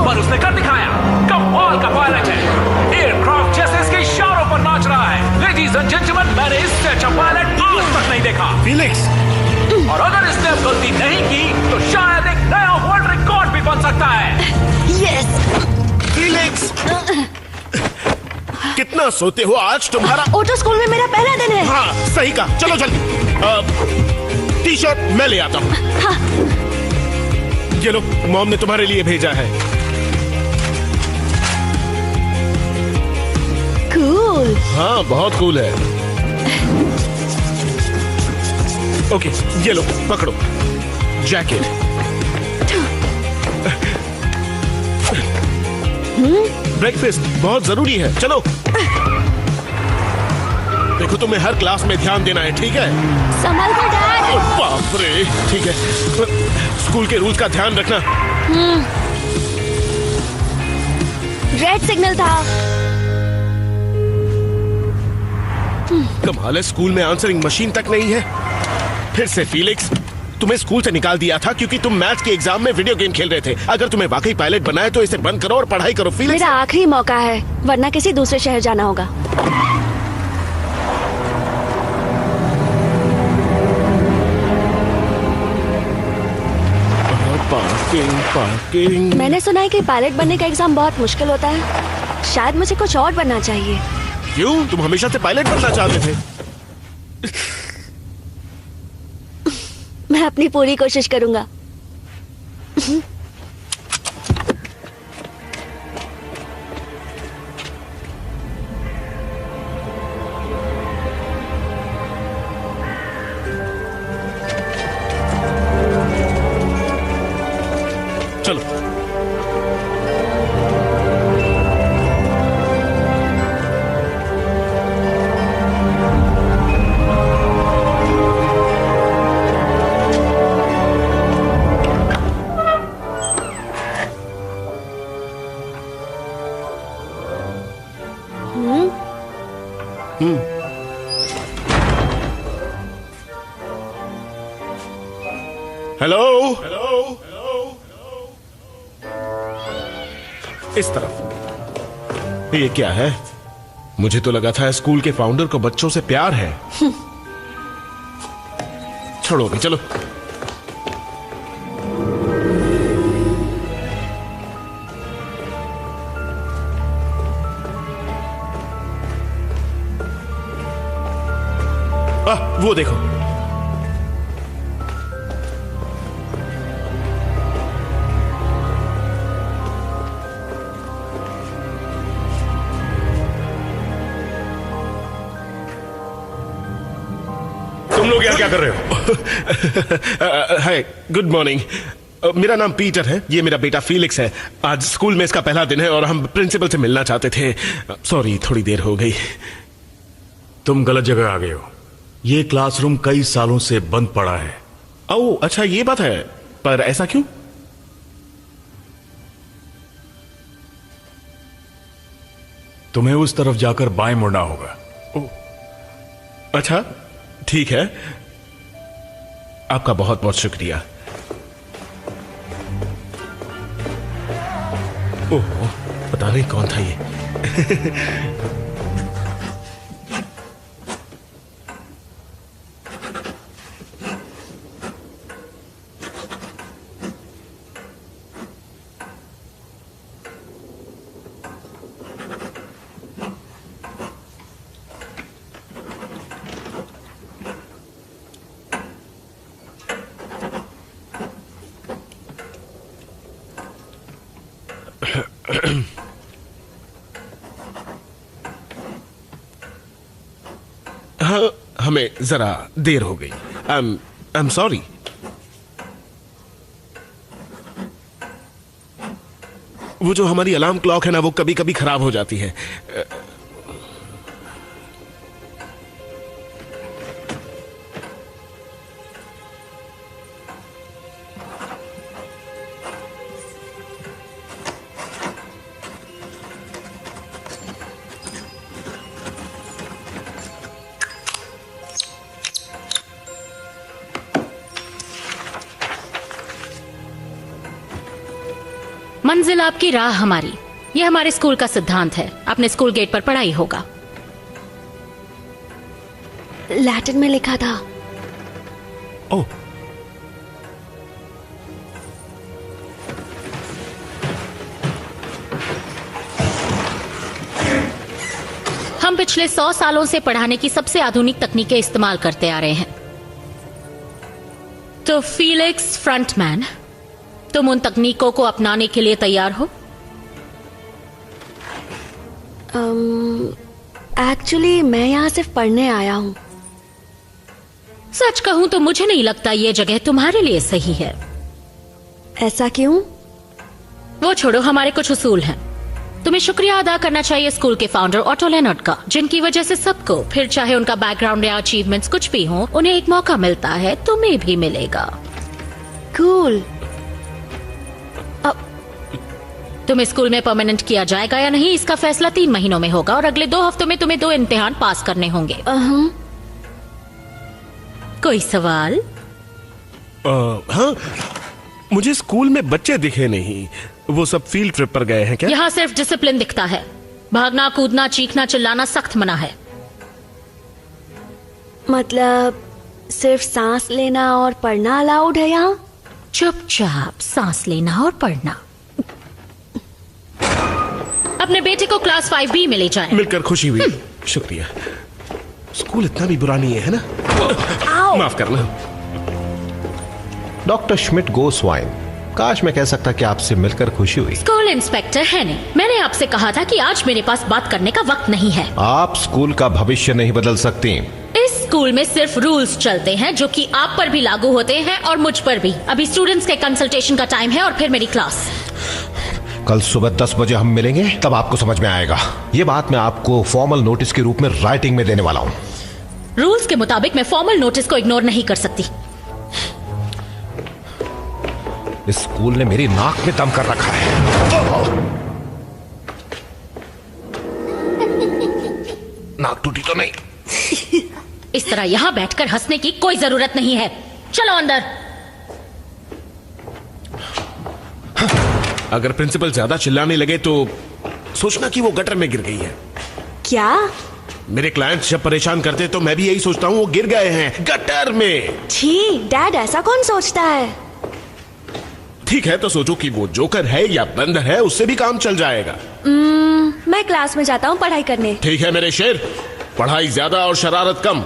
पर उसने कर दिखाया। कमाल का पायलट है, एयरक्राफ्ट जैसे इसके इशारों पर नाच रहा है। लेडीज एंड जेंटलमैन, मैंने इससे अच्छा पायलट आज तक नहीं देखा। फीलिक्स, और अगर इसने अब गलती नहीं की तो शायद एक नया वर्ल्ड रिकॉर्ड भी बन सकता है। यस। फीलिक्स, कितना सोते हो आज तुम्हारा? ऑटो स्कूल में मेरा पहला दिन है। हाँ सही कहा, चलो जल्दी। टी शर्ट मैं ले आता हूँ। हाँ। ये लो, मॉम ने तुम्हारे लिए भेजा है। कूल। हाँ बहुत कूल है। ओके, ये लो पकड़ो जैकेट। ब्रेकफास्ट बहुत जरूरी है, चलो। देखो तुम्हें हर क्लास में ध्यान देना है, ठीक है? संभल कर डैड। बाप रे, ठीक है। स्कूल के रूल्स का ध्यान रखना। रेड सिग्नल था। कमाल है, स्कूल में आंसरिंग मशीन तक नहीं है। फिर से फीलिक्स, तुम्हें स्कूल से निकाल दिया था क्योंकि तुम मैथ्स के एग्जाम में वीडियो गेम खेल रहे थे। अगर तुम्हें वाकई पायलट बनना है तो इसे बंद करो और पढ़ाई करो फीलिक्स। मेरा आखिरी मौका है, वरना किसी दूसरे शहर जाना होगा। पार्किंग। मैंने सुना है कि पायलट बनने का एग्जाम बहुत मुश्किल होता है। शायद मुझे कुछ और बनना चाहिए। क्यों? तुम हमेशा से पायलट बनना चाहते थे। मैं अपनी पूरी कोशिश करूंगा। चलो। हेलो। इस तरफ। ये क्या है? मुझे तो लगा था स्कूल के फाउंडर को बच्चों से प्यार है। छोड़ो भी, चलो। वो देखो। तुम लोग यहाँ क्या कर रहे हो? हाय, गुड मॉर्निंग। मेरा नाम पीटर है, ये मेरा बेटा फीलिक्स है। आज स्कूल में इसका पहला दिन है और हम प्रिंसिपल से मिलना चाहते थे। सॉरी, थोड़ी देर हो गई। तुम गलत जगह आ गए हो। ये क्लासरूम कई सालों से बंद पड़ा है। ओह अच्छा, ये बात है। पर ऐसा क्यों? तुम्हें उस तरफ जाकर बाएं मुड़ना होगा। अच्छा ठीक है, आपका बहुत बहुत शुक्रिया। ओह, पता नहीं कौन था ये। हाँ, हमें जरा देर हो गई। I am sorry. वो जो हमारी अलार्म क्लॉक है ना, वो कभी कभी खराब हो जाती है। मंजिल आपकी राह हमारी, ये हमारे स्कूल का सिद्धांत है। अपने स्कूल गेट पर पढ़ाई होगा। लैटिन में लिखा था। ओह, हम पिछले 100 सालों से पढ़ाने की सबसे आधुनिक तकनीकें इस्तेमाल करते आ रहे हैं। तो फीलिक्स फ्रंटमैन, तुम उन तकनीकों को अपनाने के लिए तैयार हो? एक्चुअली मैं यहाँ सिर्फ पढ़ने आया हूँ। सच कहूं तो मुझे नहीं लगता ये जगह तुम्हारे लिए सही है। ऐसा क्यों? वो छोड़ो, हमारे कुछ उसूल हैं। तुम्हें शुक्रिया अदा करना चाहिए स्कूल के फाउंडर ऑटो लेनर्ड का, जिनकी वजह से सबको, फिर चाहे उनका बैकग्राउंड या अचीवमेंट्स कुछ भी हो, उन्हें एक मौका मिलता है। तुम्हें भी मिलेगा। कूल। तुम्हें स्कूल में परमानेंट किया जाएगा या नहीं, इसका फैसला 3 महीनों में होगा और अगले 2 हफ्तों में तुम्हें 2 इम्तिहान पास करने होंगे। कोई सवाल? हाँ, मुझे स्कूल में बच्चे दिखे नहीं। वो सब फील्ड ट्रिप पर गए हैं क्या? यहाँ सिर्फ डिसिप्लिन दिखता है। भागना, कूदना, चीखना, चिल्लाना सख्त मना है। मतलब सिर्फ सांस लेना और पढ़ना अलाउड है यहाँ? चुपचाप सांस लेना और पढ़ना। अपने बेटे को क्लास 5B में ले जाएं। मिलकर खुशी हुई। शुक्रिया। स्कूल इतना भी बुरा नहीं है ना? माफ करना। डॉक्टर श्मिट गोस्वाइन, काश मैं कह सकता कि आपसे मिलकर खुशी हुई। स्कूल इंस्पेक्टर है नहीं। मैंने आपसे कहा था कि आज मेरे पास बात करने का वक्त नहीं है। आप स्कूल का भविष्य नहीं बदल सकती। इस स्कूल में सिर्फ रूल्स चलते हैं जो कि आप पर भी लागू होते हैं और मुझ पर भी। अभी स्टूडेंट्स के कंसल्टेशन का टाइम है और फिर मेरी क्लास। कल सुबह 10 बजे हम मिलेंगे, तब आपको समझ में आएगा। ये बात मैं आपको फॉर्मल नोटिस के रूप में राइटिंग में देने वाला हूँ। रूल्स के मुताबिक मैं फॉर्मल नोटिस को इग्नोर नहीं कर सकती। इस स्कूल ने मेरी नाक में दम कर रखा है। नाक टूटी तो नहीं? इस तरह यहाँ बैठकर हंसने की कोई जरूरत नहीं है। चलो अंदर। अगर प्रिंसिपल ज्यादा चिल्लाने लगे तो सोचना कि वो गटर में गिर गई है। क्या? मेरे क्लाइंट्स जब परेशान करते तो मैं भी यही सोचता हूँ वो गिर गए हैं गटर में। छी, डैड ऐसा कौन सोचता है? ठीक है तो सोचो कि वो जोकर है या बंदर है, उससे भी काम चल जाएगा। मैं क्लास में जाता हूँ पढ़ाई करने। ठीक है मेरे शेर, पढ़ाई ज्यादा और शरारत कम।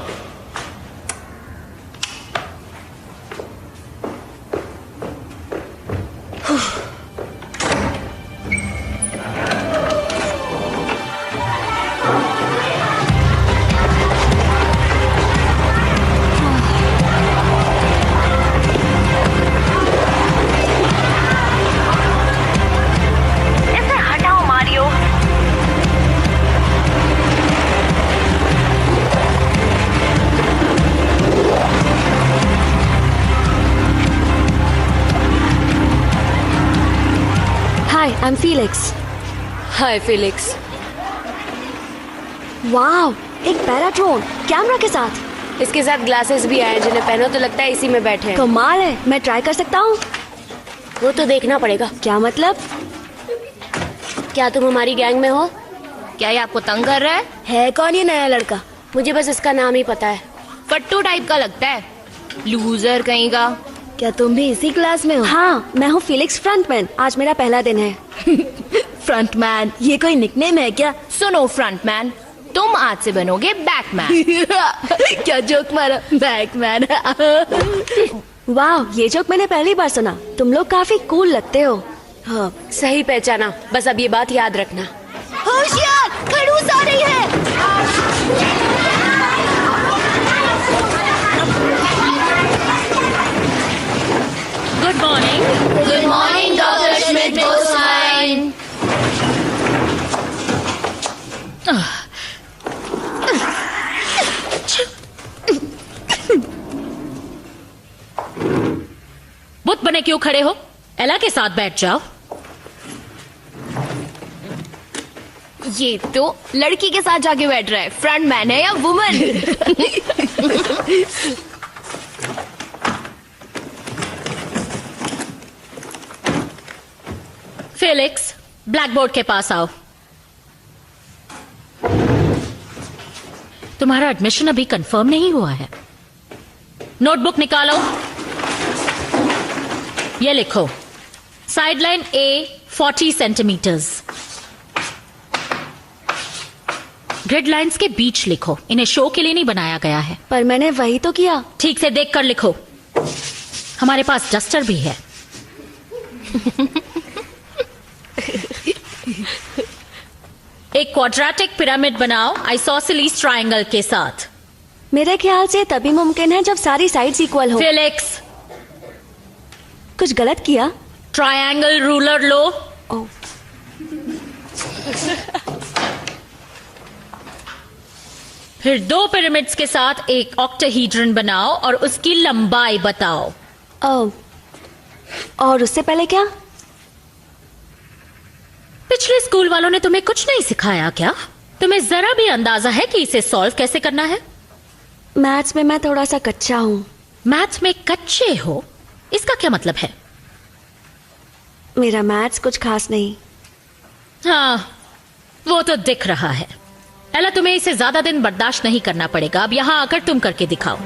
I'm Felix. Hi Felix. Wow, एक पैराट्रोन कैमरा के साथ। इसके साथ ग्लासेस भी आए जिन्हें पहनो तो लगता है इसी में बैठे हैं। कमाल है, मैं ट्राई कर सकता हूँ? वो तो देखना पड़ेगा। क्या मतलब? क्या तुम हमारी गैंग में हो? क्या ये आपको तंग कर रहा है? है कौन ये नया लड़का? मुझे बस इसका नाम ही पता है। फट्टू टाइप का लगता है, लूजर कहीं का। क्या तुम भी इसी क्लास में हो? हाँ, मैं हूँ फिलिक्स फ्रंटमैन। आज मेरा पहला दिन है। फ्रंटमैन, ये कोई निकनेम है क्या? सुनो फ्रंटमैन, तुम आज से बनोगे बैकमैन। क्या जोक मारा, बैकमैन। वाह, ये जोक मैंने पहली बार सुना। तुम लोग काफी कूल लगते हो। हाँ, सही पहचाना। बस अब ये बात याद रखना। होशियार, खड़ूस आ रही है। Good morning. Good morning doctor Schmidt Goswin. बुत बने क्यों खड़े हो? एला के साथ बैठ जाओ। ये तो लड़की के साथ जाके बैठ रहा है। फ्रंट मैन है या वुमन? फेलिक्स, ब्लैक बोर्ड के पास आओ। तुम्हारा एडमिशन अभी कंफर्म नहीं हुआ है। नोटबुक निकालो, ये लिखो साइडलाइन ए 40 सेंटीमीटर्स। ग्रिड लाइंस के बीच लिखो, इन्हें शो के लिए नहीं बनाया गया है। पर मैंने वही तो किया। ठीक से देखकर लिखो। हमारे पास डस्टर भी है। एक क्वाड्रेटिक पिरामिड बनाओ आइसोसेलेस ट्रायंगल के साथ। मेरे ख्याल से तभी मुमकिन है जब सारी साइड्स इक्वल हो। फेलिक्स, कुछ गलत किया? ट्रायंगल रूलर लो। ओह, फिर 2 पिरामिड्स के साथ एक ऑक्टाहीड्रन बनाओ और उसकी लंबाई बताओ। ओह, और उससे पहले क्या? पिछले स्कूल वालों ने तुम्हें कुछ नहीं सिखाया क्या? तुम्हें जरा भी अंदाजा है कि इसे सॉल्व कैसे करना है? मैथ्स में मैं थोड़ा सा कच्चा हूँ। मैथ्स में कच्चे हो, इसका क्या मतलब है? मेरा मैथ्स कुछ खास नहीं। हाँ, वो तो दिख रहा है। एला, तुम्हें इसे ज्यादा दिन बर्दाश्त नहीं करना पड़ेगा। अब यहां आकर तुम करके दिखाओ।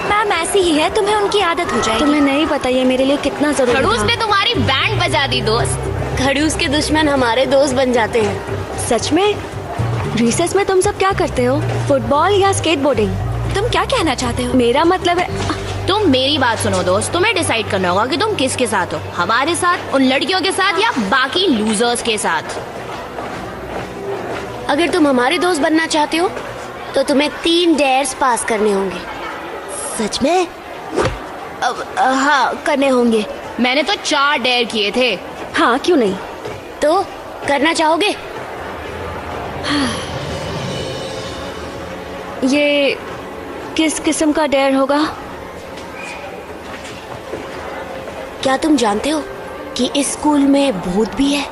मैम ऐसी ही है, तुम्हें उनकी आदत हो जाएगी। तुम्हें नहीं पता ये मेरे लिए कितना जरूरी खड़ूस था। ने तुम्हारी बैंड बजा दी दोस्त। खड़ूस के दुश्मन हमारे दोस्त बन जाते हैं। सच में? रिसेस में तुम सब क्या करते हो? फुटबॉल या स्केटबोर्डिंग? तुम क्या कहना चाहते हो? मेरा मतलब है, तुम मेरी बात सुनो दोस्त, तुम्हें डिसाइड करना होगा कि तुम किसके साथ हो। हमारे साथ, उन लड़कियों के साथ, या बाकी लूजर्स के साथ। अगर तुम हमारे दोस्त बनना चाहते हो तो तुम्हें 3 डेयर्स पास करने होंगे। सच में? हाँ, करने होंगे। मैंने तो 4 डेयर किए थे। हाँ, क्यों नहीं? तो करना चाहोगे? ये किस किस्म का डेयर होगा? क्या तुम जानते हो कि इस स्कूल में भूत भी है?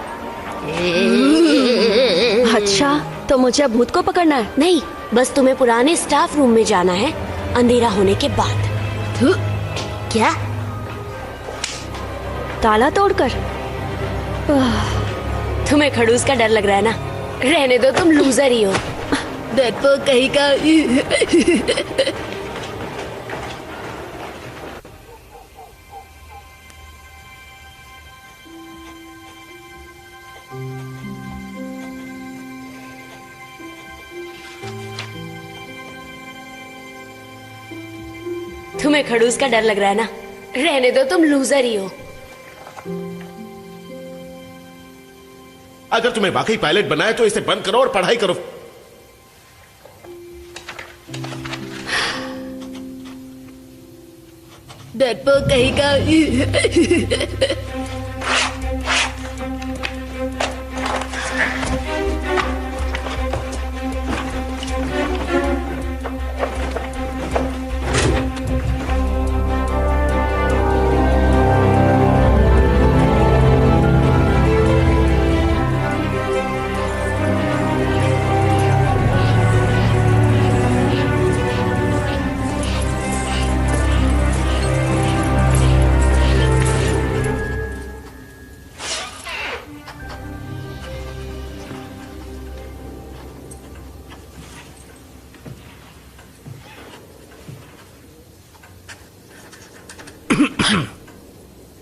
अच्छा, तो मुझे भूत को पकड़ना है? नहीं, बस तुम्हें पुराने स्टाफ रूम में जाना है अंधेरा होने के बाद। क्या? ताला तोड़कर? तुम्हें खड़ूस का डर लग रहा है ना? रहने दो, तुम लूजर ही हो। डरपोक कहीं का। तुम्हें खड़ूस का डर लग रहा है ना? रहने दो, तुम लूजर ही हो। अगर तुम्हें वाकई पायलट बनाया तो इसे बंद करो और पढ़ाई करो। डरपोक कहीं का।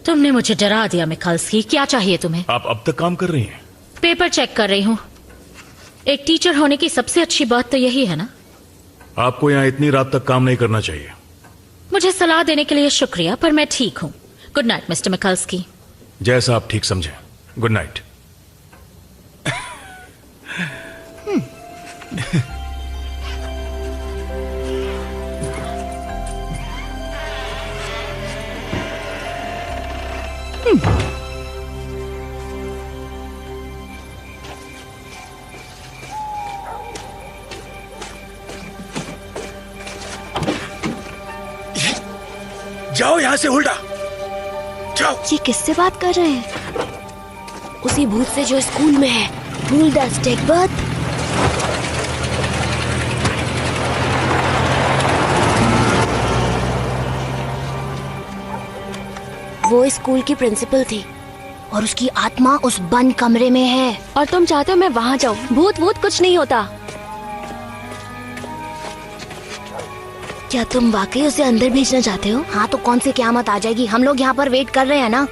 तुमने मुझे डरा दिया मिखाल्स्की। क्या चाहिए तुम्हें? आप अब तक काम कर रही हैं? पेपर चेक कर रही हूँ। एक टीचर होने की सबसे अच्छी बात तो यही है ना? आपको यहाँ इतनी रात तक काम नहीं करना चाहिए। मुझे सलाह देने के लिए शुक्रिया, पर मैं ठीक हूँ। Good night mister Michalski. जैसा आप ठीक समझें। Good night. जाओ यहां से, हुल्डा जाओ। ये किससे बात कर रहे हैं? उसी भूत से जो स्कूल में है। हुल्डा स्टेकबर्थ। वो इस स्कूल की प्रिंसिपल थी और उसकी आत्मा उस बंद कमरे में है। और तुम चाहते हो मैं वहाँ जाऊँ? भूत वूत कुछ नहीं होता। क्या तुम वाकई उसे अंदर भेजना चाहते हो? हाँ तो कौन सी क़यामत आ जाएगी, हम लोग यहाँ पर वेट कर रहे हैं ना।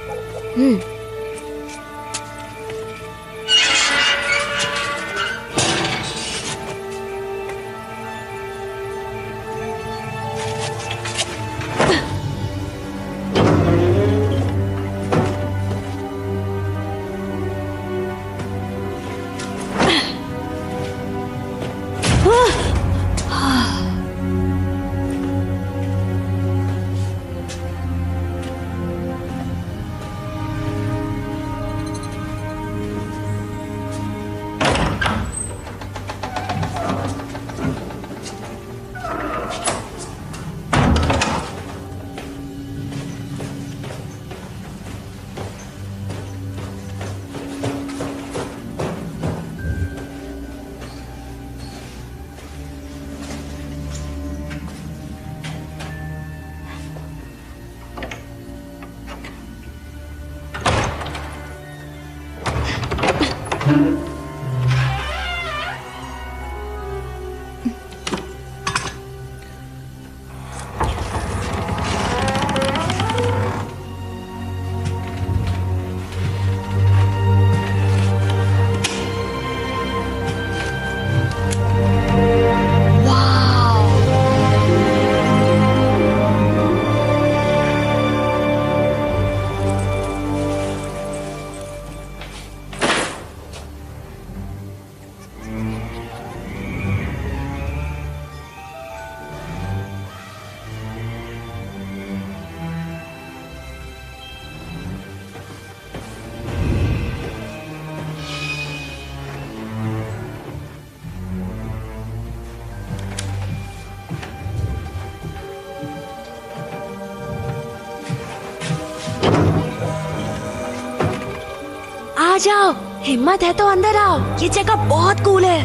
आ जाओ, हिम्मत है तो अंदर आओ, ये जगह बहुत कूल है।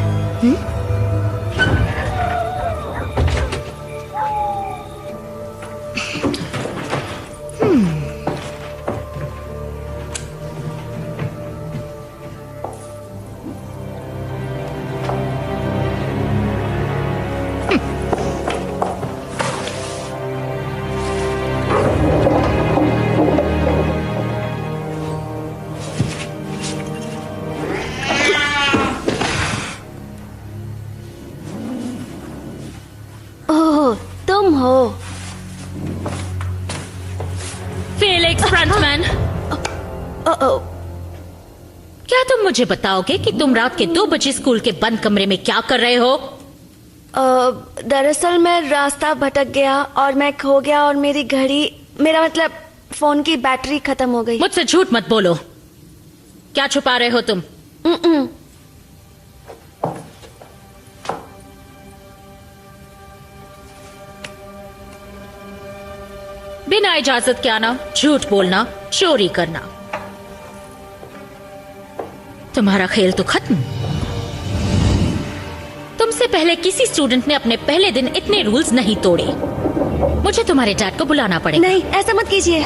तुम हो फेलिक्स फ्रंटमैन। क्या तुम मुझे बताओगे कि तुम रात के 2 बजे स्कूल के बंद कमरे में क्या कर रहे हो? दरअसल मैं रास्ता भटक गया और मैं खो गया और मेरी घड़ी, मेरा मतलब फोन की बैटरी खत्म हो गई। मुझसे झूठ मत बोलो। क्या छुपा रहे हो तुम? बिना इजाजत के आना, झूठ बोलना, चोरी करना, तुम्हारा खेल तो खत्म। तुमसे पहले किसी स्टूडेंट ने अपने पहले दिन इतने रूल्स नहीं तोड़े। मुझे तुम्हारे डैड को बुलाना पड़ेगा। नहीं, ऐसा मत कीजिए।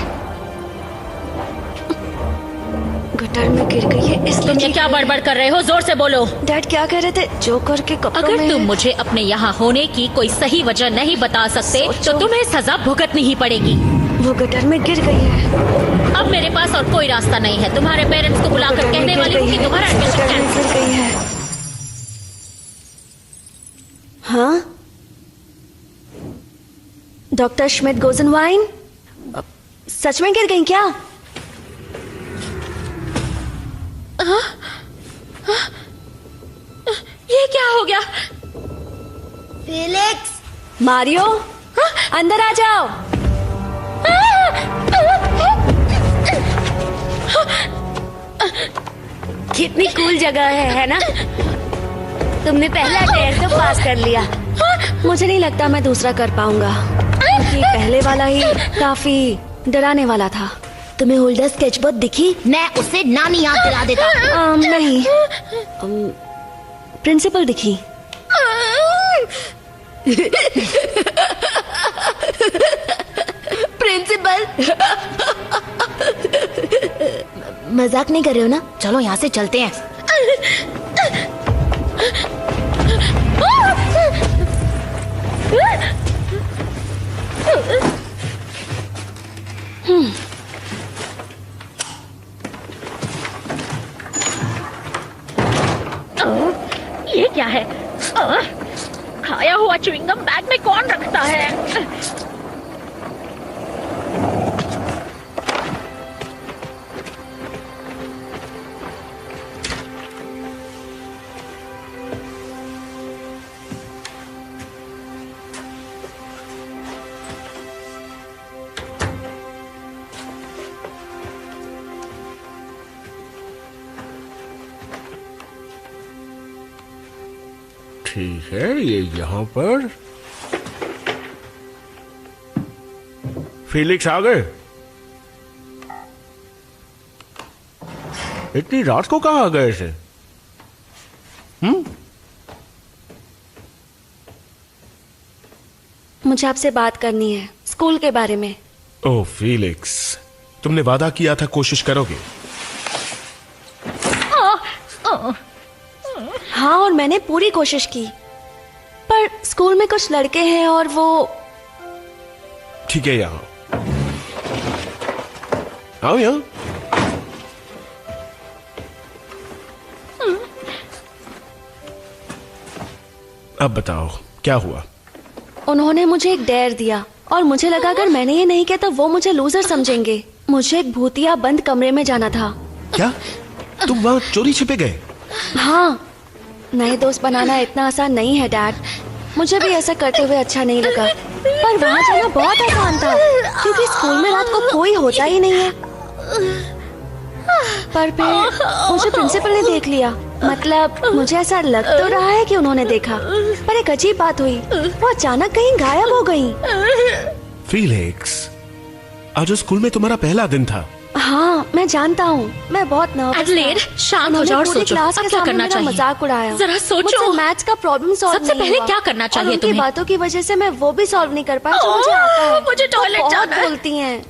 गटर में गिर गई है इसलिए। तुम ये क्या बड़बड़ कर रहे हो? जोर से बोलो। डैड क्या कह रहे थे? जोकर के कपड़ों अगर में तुम मुझे अपने यहाँ होने की कोई सही वजह नहीं बता सकते तो तुम्हें सजा भुगतनी ही पड़ेगी। वो गटर में गिर गई है। अब मेरे पास और कोई रास्ता नहीं है। तुम्हारे पेरेंट्स को बुलाकर कहने वाली हूँ कि तुम्हारा एडमिशन गटर में कैंसिल। गिर गई है। हाँ, डॉक्टर श्मिट गोजनवाइन सच में गिर गई क्या? ये क्या हो गया? फेलिक्स, मारियो, अंदर आ जाओ। कितनी कूल जगह है ना? तुमने पहला टेस्ट तो पास कर लिया। मुझे नहीं लगता मैं दूसरा कर पाऊंगा, क्योंकि पहले वाला ही काफी डराने वाला था। तुम्हें होल्डर स्केचबुक दिखी? मैं उसे नानी याद दिला देता। नहीं, प्रिंसिपल दिखी। प्रिंसिपल, मजाक नहीं कर रहे हो ना? चलो यहाँ से चलते हैं। ये क्या है? खाया हुआ च्युइंगम बैग में कौन रखता है? ठीक है, ये यहाँ पर। फिलिक्स आ गए? इतनी रात को कहाँ आ गए इसे? मुझे आपसे बात करनी है स्कूल के बारे में। ओह फिलिक्स, तुमने वादा किया था कोशिश करोगे। हाँ, और मैंने पूरी कोशिश की, पर स्कूल में कुछ लड़के हैं और वो। ठीक है, यहाँ आओ। यहाँ अब बताओ क्या हुआ? उन्होंने मुझे एक डेयर दिया और मुझे लगा अगर मैंने ये नहीं किया तो वो मुझे लूजर समझेंगे। मुझे एक भूतिया बंद कमरे में जाना था। क्या तुम वहां चोरी छिपे गए? हाँ, नए दोस्त बनाना इतना आसान नहीं है डैड। मुझे भी ऐसा करते हुए अच्छा नहीं लगा, पर वहाँ जाना बहुत आसान था क्योंकि स्कूल में रात को कोई होता ही नहीं है। पर फिर मुझे प्रिंसिपल ने देख लिया। मतलब मुझे ऐसा लग तो रहा है कि उन्होंने देखा, पर एक अजीब बात हुई, वो अचानक कहीं गायब हो गई। फिलिक्स, आज स्कूल में तुम्हारा पहला दिन था। हाँ, मैं जानता हूँ, मैं बहुत नर्वस एडलेड, शांत हो जाओ और सोचो क्लास अब के क्या सामने करना मेरा चाहिए। मजाक उड़ाया। जरा सोचो। मुझसे मैथ्स का प्रॉब्लम सॉल्व सबसे नहीं पहले हुआ। क्या करना चाहिए और उनकी तुम्हें? बातों की वजह से मैं वो भी सॉल्व नहीं कर पाई जो मुझे आता है। मुझे वो टॉयलेट बहुत जाना है। बोलती हैं।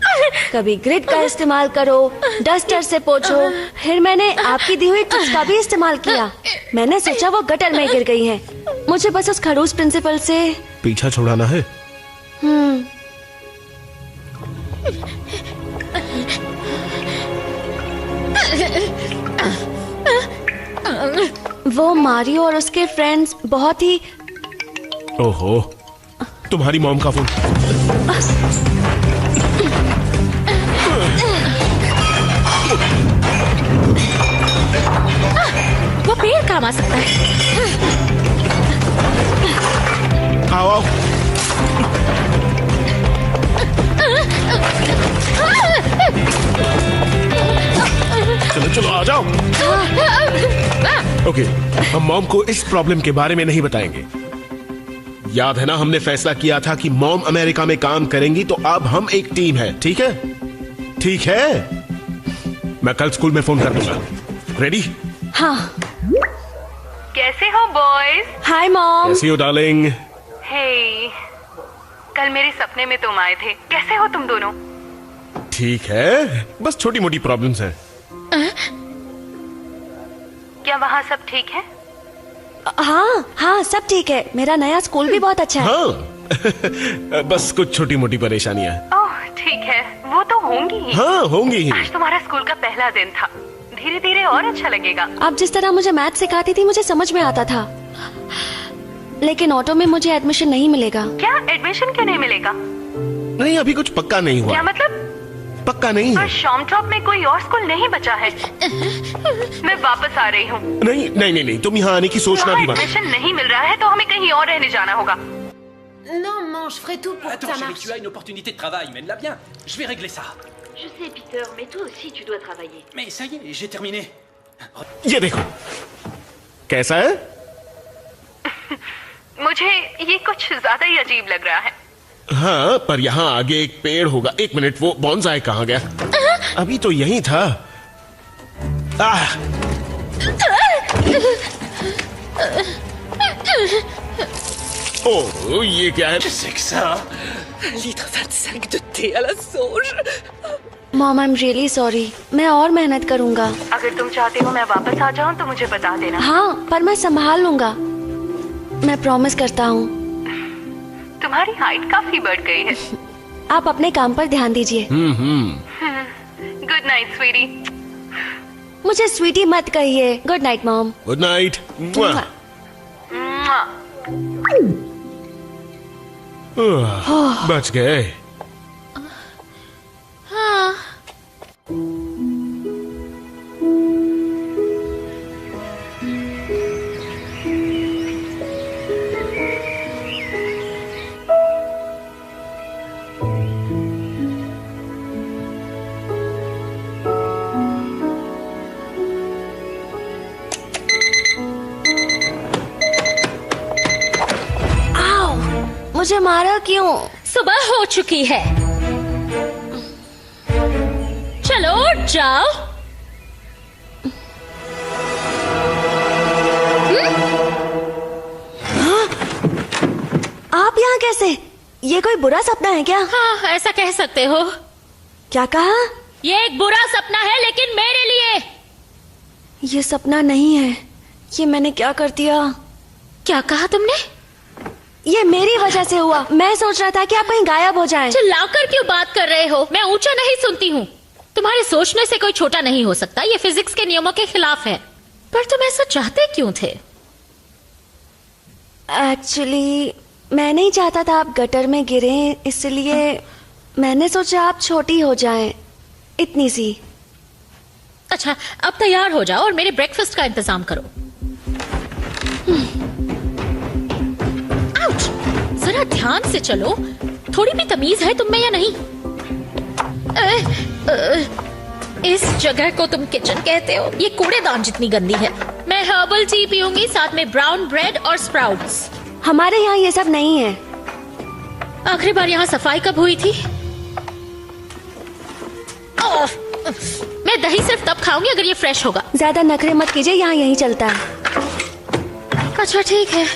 कभी ग्रिड का इस्तेमाल करो, डस्टर से पोछो। फिर मैंने आपकी दी हुई टिप्स का भी इस्तेमाल किया। मैंने सोचा वो गटर में गिर गई है। मुझे बस उस खड़ूस प्रिंसिपल से पीछा छुड़ाना है। वो मारियो और उसके फ्रेंड्स बहुत ही। ओहो, तुम्हारी मॉम का फोन। वो पेड़ काम आ सकता है। आओ आओ। चलो चलो आ जाओ। ओके, हम मॉम को इस प्रॉब्लम के बारे में नहीं बताएंगे। याद है ना, हमने फैसला किया था कि मॉम अमेरिका में काम करेंगी, तो अब हम एक टीम है। ठीक है? ठीक है, मैं कल स्कूल में फोन कर दूंगा। रेडी? हाँ। कैसे हो बॉयज? Hi mom. कैसी हो डार्लिंग? हे, कल मेरे सपने में तुम आए थे। कैसे हो तुम दोनों? ठीक है, बस छोटी मोटी प्रॉब्लम्स हैं। क्या वहाँ सब ठीक है? हाँ हाँ, सब ठीक है। मेरा नया स्कूल भी बहुत अच्छा है। हाँ बस कुछ छोटी मोटी परेशानियां। ओह ठीक है, वो तो होंगी ही। हाँ होंगी ही। आज तुम्हारा स्कूल का पहला दिन था, धीरे धीरे और अच्छा लगेगा। आप जिस तरह मुझे मैथ सिखाती थी मुझे समझ में आता था, लेकिन ऑटो में मुझे एडमिशन नहीं मिलेगा। क्या एडमिशन क्यों नहीं मिलेगा? नहीं, अभी कुछ पक्का नहीं हुआ। क्या मतलब? पक्का नहीं है। और शॉमटॉप में कोई और स्कूल नहीं बचा है। मैं वापस आ रही हूँ। नहीं नहीं नहीं नहीं, तुम यहाँ आने की सोचना भी मत। एडमिशन नहीं मिल रहा है तो हमें कहीं और रहने जाना होगा। Non, maman, je ferai tout pour que Attends, ça chérie, marche. tu as une opportunité de travail, mène-la bien. Je vais régler ça. Je sais, Peter, mais toi aussi, tu dois travailler. Mais ça y est, j'ai terminé. ये देखो कैसा है। मुझे ये कुछ ज्यादा ही अजीब लग रहा है। हाँ, पर यहाँ आगे एक पेड़ होगा। एक मिनट, वो बॉन्साई कहाँ गया? अभी तो यही था। आह! ओह, ये क्या है? C'est que ça? Un litre 25 de thé à la sauge. Mom I am really sorry, मैं और मेहनत करूंगा। अगर तुम चाहते हो मैं वापस आ जाऊं तो मुझे बता देना। हाँ, पर मैं संभाल लूंगा, मैं प्रॉमिस करता हूँ। तुम्हारी हाइट काफी बढ़ गई है। आप अपने काम पर ध्यान दीजिए। Good night sweetie. मुझे स्वीटी मत कहिए। Good night mom. Good night. बच गए। हाँ। मुझे मारा क्यों? सुबह हो चुकी है, चलो उठ जाओ। आप यहाँ कैसे? ये कोई बुरा सपना है क्या? हाँ, ऐसा कह सकते हो। क्या कहा? ये एक बुरा सपना है, लेकिन मेरे लिए। ये सपना नहीं है। ये मैंने क्या कर दिया? क्या कहा तुमने? ये मेरी वजह से हुआ। मैं सोच रहा था कि आप कहीं गायब हो जाएं। चिल्लाकर क्यों बात कर रहे हो? मैं ऊंचा नहीं सुनती हूँ। तुम्हारे सोचने से कोई छोटा नहीं हो सकता। ये फिजिक्स के नियमों के खिलाफ है। पर तुम ऐसा चाहते क्यों थे? एक्चुअली मैं नहीं चाहता था आप गटर में गिरे, इसलिए मैंने सोचा आप छोटी हो जाएं। इतनी सी। अच्छा, अब तैयार हो जाओ और मेरे ब्रेकफास्ट का इंतजाम करो। आउच! जरा ध्यान से चलो। थोड़ी भी तमीज है तुम में या नहीं? इस जगह को तुम किचन कहते हो? ये कूड़ेदान जितनी गंदी है। मैं हर्बल टी पीऊंगी, साथ में ब्राउन ब्रेड और स्प्राउट्स। हमारे यहाँ ये सब नहीं है। आखिरी बार यहाँ सफाई कब हुई थी? मैं दही सिर्फ तब खाऊंगी अगर ये फ्रेश होगा। ज्यादा नखरे मत कीजिए, यहाँ यही चलता है। अच्छा ठीक है,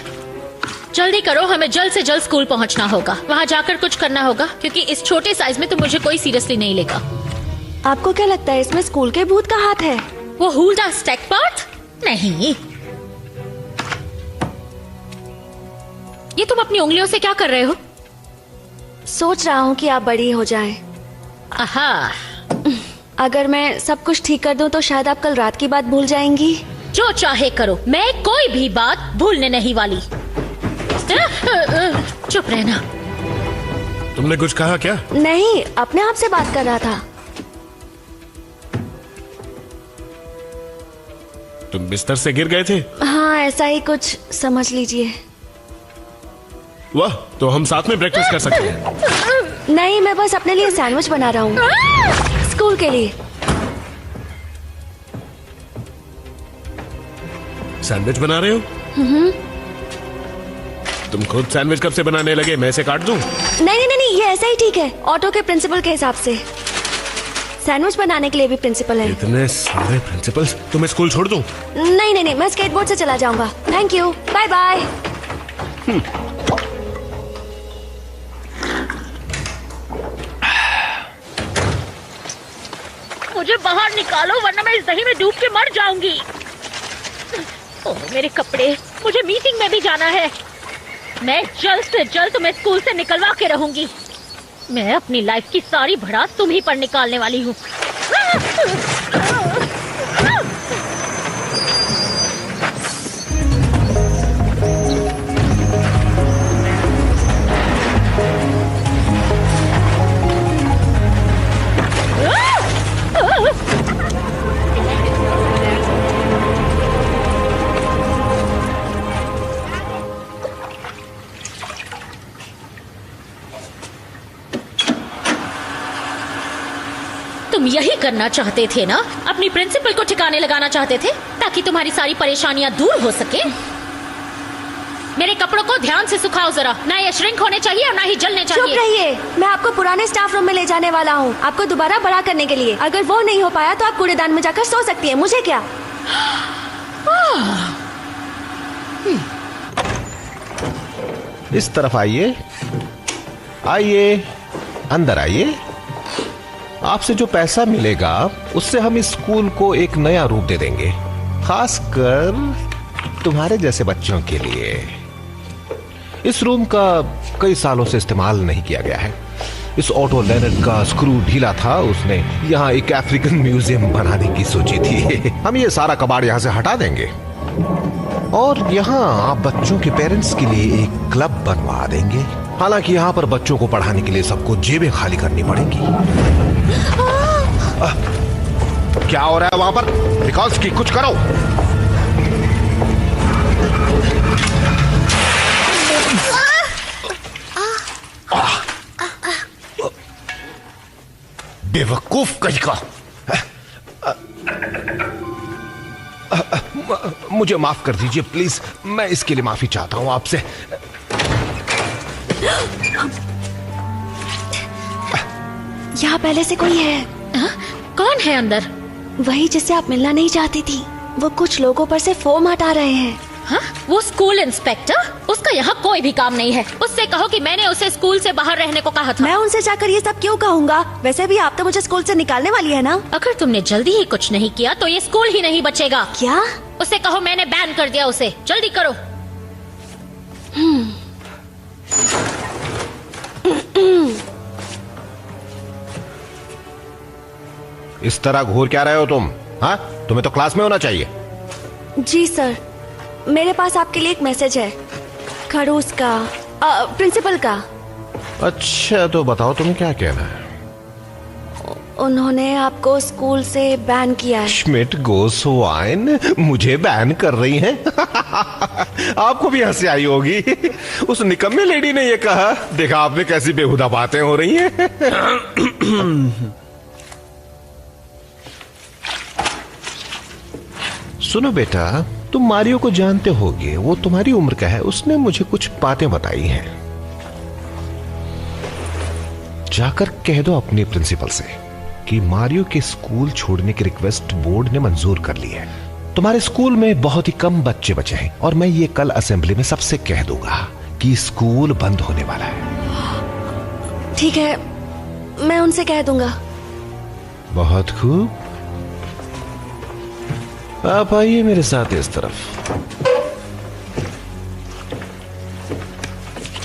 जल्दी करो, हमें जल्द से जल्द स्कूल पहुंचना होगा। वहाँ जाकर कुछ करना होगा, क्योंकि इस छोटे साइज में तो मुझे कोई सीरियसली नहीं लेगा। आपको क्या लगता है इसमें स्कूल के भूत का हाथ है? वो हुल्डा स्टैकपार्ट? नहीं। ये तुम अपनी उंगलियों से क्या कर रहे हो? सोच रहा हूँ कि आप बड़ी हो जाएं। आहा। अगर मैं सब कुछ ठीक कर दूं तो शायद आप कल रात की बात भूल जाएंगी। जो चाहे करो, मैं कोई भी बात भूलने नहीं वाली। चुप रहना। तुमने कुछ कहा क्या? नहीं, अपने आप से बात कर रहा था। तुम बिस्तर से गिर गए थे? हाँ, ऐसा ही कुछ समझ लीजिए। वाह, तो हम साथ में ब्रेकफास्ट कर सकते हैं। नहीं, मैं बस अपने लिए सैंडविच बना रहा हूँ, स्कूल के लिए। सैंडविच बना रहे हो? तुम खुद सैंडविच कब से बनाने लगे? मैं इसे काट दूं? नहीं, ये ऐसा ही ठीक है, ऑटो के प्रिंसिपल के हिसाब से। सैंडविच बनाने के लिए भी प्रिंसिपल है। इतने सारे प्रिंसिपल्स। तुम्हें स्कूल छोड़ दूं? नहीं, मैं स्केटबोर्ड से चला जाऊंगा। Thank you, bye bye. मुझे बाहर निकालो, वरना मैं इस दही में डूब के मर जाऊंगी। ओह, मेरे कपड़े। मुझे मीटिंग में भी जाना है। मैं जल्द से जल्द तुम्हें स्कूल से निकलवा के रहूंगी। मैं अपनी लाइफ की सारी भड़ास तुम ही पर निकालने वाली हूँ। तुम यही करना चाहते थे ना? अपनी प्रिंसिपल को ठिकाने लगाना चाहते थे ताकि तुम्हारी सारी परेशानियां दूर हो सके। मेरे कपड़ों को ध्यान से सुखाओ जरा। ना ये श्रिंक होने चाहिए और ना ही जलने चाहिए। चुप रहिए, मैं आपको पुराने स्टाफ रूम में ले जाने वाला हूँ, आपको दोबारा बड़ा करने के लिए। अगर वो नहीं हो पाया तो आप कूड़ेदान में जाकर सो सकती है, मुझे क्या। इस तरफ आइए, आइए, अंदर आइए। आपसे जो पैसा मिलेगा उससे हम इस स्कूल को एक नया रूप दे देंगे, खासकर तुम्हारे जैसे बच्चों के लिए। इस रूम का कई सालों से इस्तेमाल नहीं किया गया है। इस ऑटो लेनर्ड का स्क्रू ढीला था, उसने यहाँ एक अफ्रीकन म्यूजियम बनाने की सोची थी। हम ये सारा कबाड़ यहाँ से हटा देंगे और यहाँ आप बच्चों के पेरेंट्स के लिए एक क्लब बनवा देंगे। हालांकि यहाँ पर बच्चों को पढ़ाने के लिए सबको जेबें खाली करनी पड़ेंगी। क्या हो रहा है वहां पर? बिकॉज की कुछ करो। बेवकूफ कहीं का। मुझे माफ कर दीजिए प्लीज, मैं इसके लिए माफी चाहता हूं आपसे। यहाँ पहले से कोई है? कौन है अंदर? वही जिससे आप मिलना नहीं चाहती थी। वो कुछ लोगों पर से फोम हटा रहे हैं। हाँ? वो स्कूल इंस्पेक्टर? उसका यहाँ कोई भी काम नहीं है। उससे कहो कि मैंने उसे स्कूल से बाहर रहने को कहा था। मैं उनसे जाकर ये सब क्यों कहूँगा? वैसे भी आप तो मुझे स्कूल से निकालने वाली है ना। अगर तुमने जल्दी ही कुछ नहीं किया तो ये स्कूल ही नहीं बचेगा। क्या? उससे कहो मैंने बैन कर दिया उसे। जल्दी करो। इस तरह घूर क्या रहे हो तुम? हाँ, तुम्हें तो क्लास में होना चाहिए। जी सर, मेरे पास आपके लिए एक मैसेज है, खड़ूस का, प्रिंसिपल का। अच्छा तो बताओ तुम्हें क्या कहना है। उन्होंने आपको स्कूल से बैन किया है। श्मिट गोस वाइन मुझे बैन कर रही हैं? आपको भी हंसी आई होगी। उस निकम्मे लेडी ने ये कहा। देखा आपने कैसी बेहुदा बातें हो रही हैं। सुनो बेटा, तुम मारियो को जानते होगे, वो तुम्हारी उम्र का है। उसने मुझे कुछ बातें बताई हैं। जाकर कह दो अपनी प्रिंसिपल से कि मारियो के स्कूल छोड़ने की रिक्वेस्ट बोर्ड ने मंजूर कर ली है। तुम्हारे स्कूल में बहुत ही कम बच्चे बचे हैं और मैं ये कल असेंबली में सबसे कह दूंगा कि स्कूल बंद होने वाला है। ठीक है, मैं उनसे कह दूंगा। बहुत खूब, आप आइए मेरे साथ इस तरफ।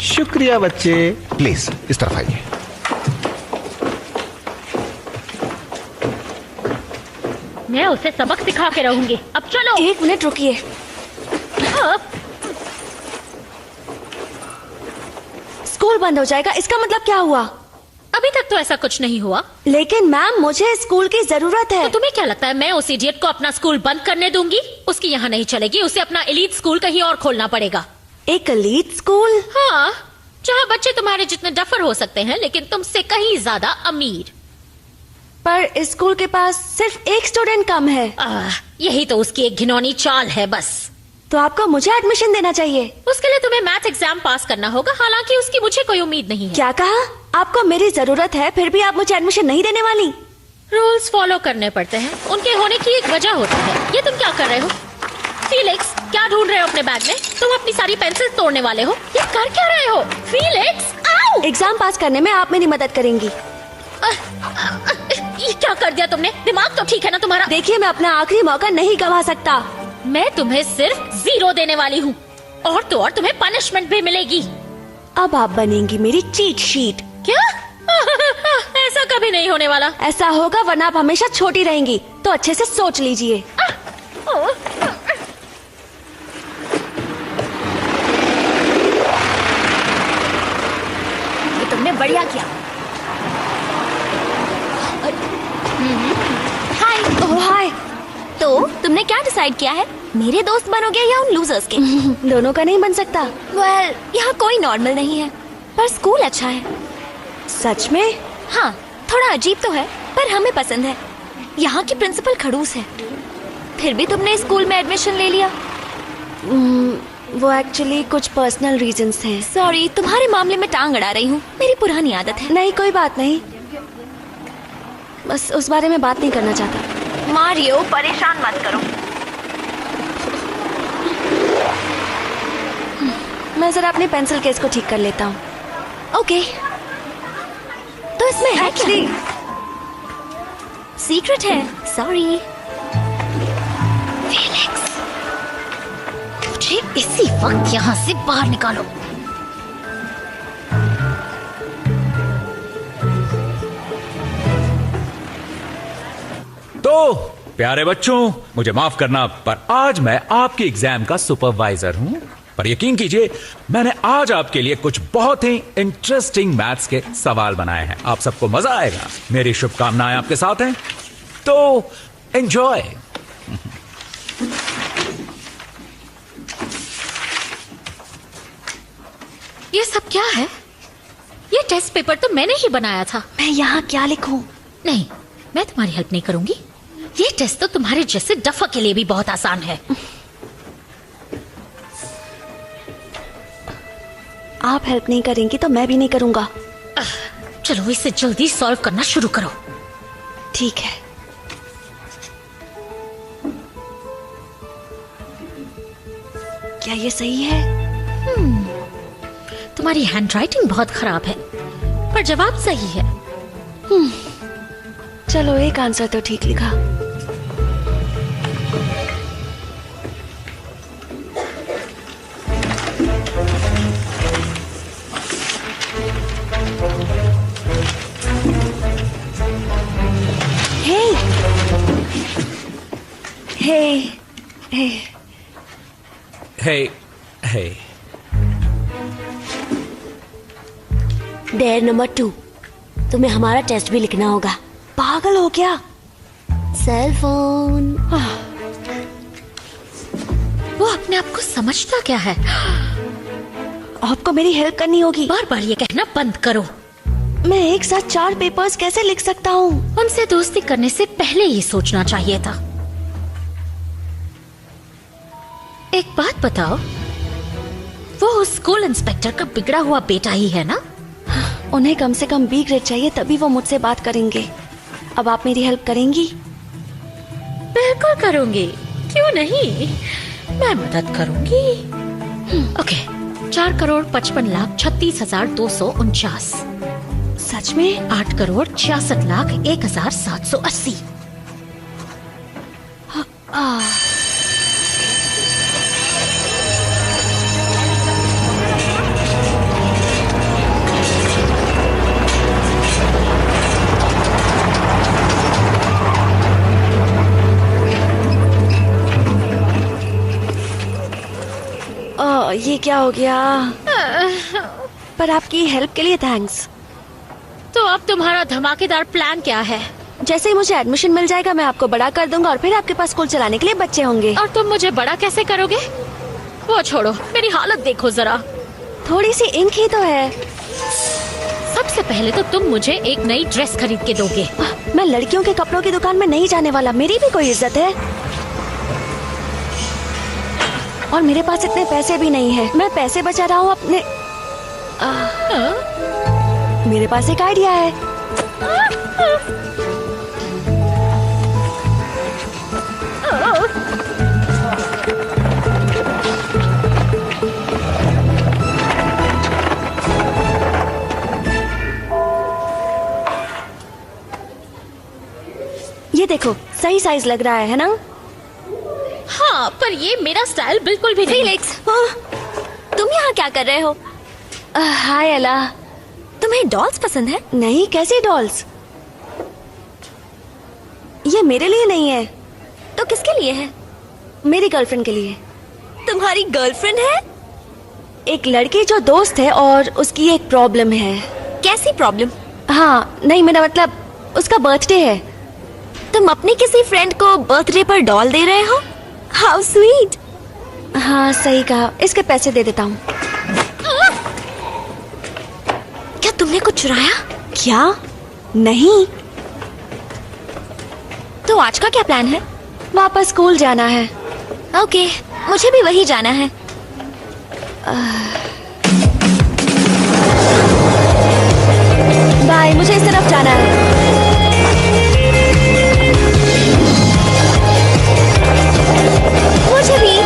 शुक्रिया बच्चे, प्लीज इस तरफ आइए। मैं उसे सबक सिखा के रहूंगी। अब चलो। एक मिनट रुकिए। स्कूल बंद हो जाएगा, इसका मतलब क्या हुआ? अभी तक तो ऐसा कुछ नहीं हुआ। लेकिन मैम, मुझे स्कूल की जरूरत है। तो तुम्हें क्या लगता है मैं उस इडियट को अपना स्कूल बंद करने दूंगी? उसकी यहाँ नहीं चलेगी। उसे अपना एलीट स्कूल कहीं और खोलना पड़ेगा। एक एलीट स्कूल? हाँ, जहाँ बच्चे तुम्हारे जितने डफर हो सकते हैं लेकिन तुमसे कहीं ज्यादा अमीर। पर इस स्कूल के पास सिर्फ एक स्टूडेंट कम है। यही तो उसकी एक घिनौनी चाल है बस। तो आपको मुझे एडमिशन देना चाहिए। उसके लिए तुम्हें मैथ एग्जाम पास करना होगा। हालांकि उसकी मुझे कोई उम्मीद नहीं है। क्या कहा? आपको मेरी जरूरत है, फिर भी आप मुझे एडमिशन नहीं देने वाली? रूल्स फॉलो करने पड़ते हैं। उनके होने की एक वजह होती है। ये तुम क्या कर रहे हो? फीलिक्स, क्या ढूंढ रहे हो अपने बैग में? तुम अपनी सारी पेंसिल तोड़ने वाले हो। ये कर क्या रहे हो? फीलिक्स, आओ! एग्जाम पास करने में आप मेरी मदद करेंगी। ये क्या कर दिया तुमने? दिमाग तो ठीक है ना तुम्हारा? देखिए, मैं अपना आखिरी मौका नहीं गवा सकता। मैं तुम्हें सिर्फ 0 देने वाली हूँ और तो और तुम्हें पनिशमेंट भी मिलेगी। अब आप बनेंगी मेरी चीट शीट। क्या? ऐसा कभी नहीं होने वाला। ऐसा होगा, वरना आप हमेशा छोटी रहेंगी। तो अच्छे से सोच लीजिए। ये तुमने बढ़िया किया। हाय। ओह हाय। तो तुमने क्या डिसाइड किया है? मेरे दोस्त बनोगे या उन लूजर्स के? दोनों का नहीं बन सकता। वेल, यहाँ कोई नॉर्मल नहीं है, पर स्कूल अच्छा है। सच में? हाँ, थोड़ा अजीब तो है, पर हमें पसंद है। यहाँ की प्रिंसिपल खड़ूस है। फिर भी तुमने स्कूल में एडमिशन ले लिया? वो एक्चुअली कुछ पर्सनल रीजंस हैं। सॉरी, तुम्हारे मामले में टांग अड़ा रही हूँ। मेरी पुरानी आदत है। नहीं, कोई बात नहीं, बस उस बारे में बात नहीं करना चाहता। मारियो, परेशान मत करो। मैं जरा अपने पेंसिल केस को ठीक कर लेता हूँ। ओके। तो इसमें है एक्चुअली सीक्रेट है, सॉरी। फेलिक्स, मुझे इसी वक्त यहाँ से बाहर निकालो। तो प्यारे बच्चों, मुझे माफ करना, पर आज मैं आपके एग्जाम का सुपरवाइजर हूं। पर यकीन कीजिए, मैंने आज आपके लिए कुछ बहुत ही इंटरेस्टिंग मैथ्स के सवाल बनाए हैं। आप सबको मजा आएगा। मेरी शुभकामनाएं आपके साथ हैं, तो एंजॉय। ये सब क्या है? ये टेस्ट पेपर तो मैंने ही बनाया था। मैं यहाँ क्या लिखूं? नहीं, मैं तुम्हारी हेल्प नहीं करूंगी। ये टेस्ट तो तुम्हारे जैसे डफा के लिए भी बहुत आसान है। आप हेल्प नहीं करेंगी तो मैं भी नहीं करूंगा। चलो इसे जल्दी सॉल्व करना शुरू करो। ठीक है। क्या ये सही है? तुम्हारी हैंडराइटिंग बहुत खराब है, पर जवाब सही है। चलो एक आंसर तो ठीक लिखा। हे डेयर नंबर 2, तुम्हें हमारा टेस्ट भी लिखना होगा। पागल हो क्या? Cell phone. वो अपने आप को समझता क्या है? आपको मेरी हेल्प करनी होगी। बार बार ये कहना बंद करो। मैं एक साथ 4 पेपर्स कैसे लिख सकता हूँ? उनसे दोस्ती करने से पहले ये सोचना चाहिए था। एक बात बताओ, वो उस स्कूल इंस्पेक्टर का बिगड़ा हुआ बेटा ही है ना? उन्हें कम से कम B ग्रेड चाहिए, तभी वो मुझसे बात करेंगे। अब आप मेरी हेल्प करेंगी? बिल्कुल करूंगी, क्यों नहीं, मैं मदद करूंगी। ओके, 4,55,36,249। सच में? 8,66,01,780। ये क्या हो गया? पर आपकी हेल्प के लिए थैंक्स। तो अब तुम्हारा धमाकेदार प्लान क्या है? जैसे ही मुझे एडमिशन मिल जाएगा, मैं आपको बड़ा कर दूंगा और फिर आपके पास स्कूल चलाने के लिए बच्चे होंगे। और तुम मुझे बड़ा कैसे करोगे? वो छोड़ो, मेरी हालत देखो जरा। थोड़ी सी इंक ही तो है। सबसे पहले तो तुम मुझे एक नई ड्रेस खरीद के दोगे। मैं लड़कियों के कपड़ों की दुकान में नहीं जाने वाला, मेरी भी कोई इज्जत है। और मेरे पास इतने पैसे भी नहीं है। मैं पैसे बचा रहा हूँ अपने। मेरे पास एक आइडिया है। ये देखो, सही साइज लग रहा है ना? हाँ, पर ये मेरा स्टाइल बिल्कुल भी नहीं। फेलिक्स, तुम यहाँ क्या कर रहे हो? हाय एला। तुम्हें डॉल्स पसंद है? नहीं, कैसी डॉल्स? ये मेरे लिए नहीं है। तो किसके लिए है? मेरी गर्लफ्रेंड के लिए। तुम्हारी गर्लफ्रेंड है? एक लड़की जो दोस्त है और उसकी एक प्रॉब्लम है। कैसी प्रॉब्लम? हाँ, नहीं, मेरा मतलब उसका बर्थडे है। तुम अपनी किसी फ्रेंड को बर्थडे पर डॉल दे रहे हो? How sweet. हाँ, सही कहा। इसके पैसे दे देता हूँ। क्या तुमने कुछ चुराया? क्या? नहीं। तो आज का क्या प्लान है? वापस स्कूल जाना है। ओके, मुझे भी वही जाना है। बाय, मुझे इस तरफ जाना है। मुझे भी।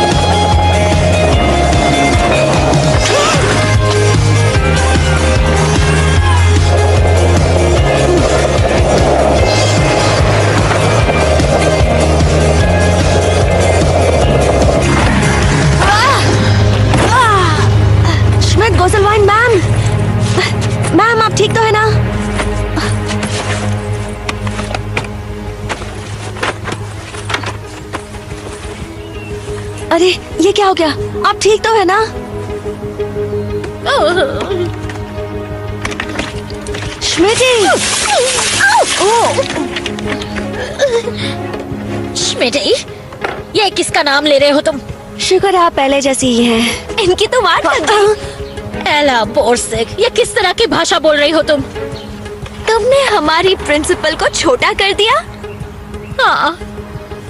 अरे ये क्या हो गया? आप ठीक तो है ना? स्मिटी! स्मिटी, ये किसका नाम ले रहे हो तुम? शुक्र आप पहले जैसी ही हैं। इनकी तो वाट लग गई। एला बोर्सिक, ये किस तरह की भाषा बोल रही हो तुम? तुमने हमारी प्रिंसिपल को छोटा कर दिया? हाँ,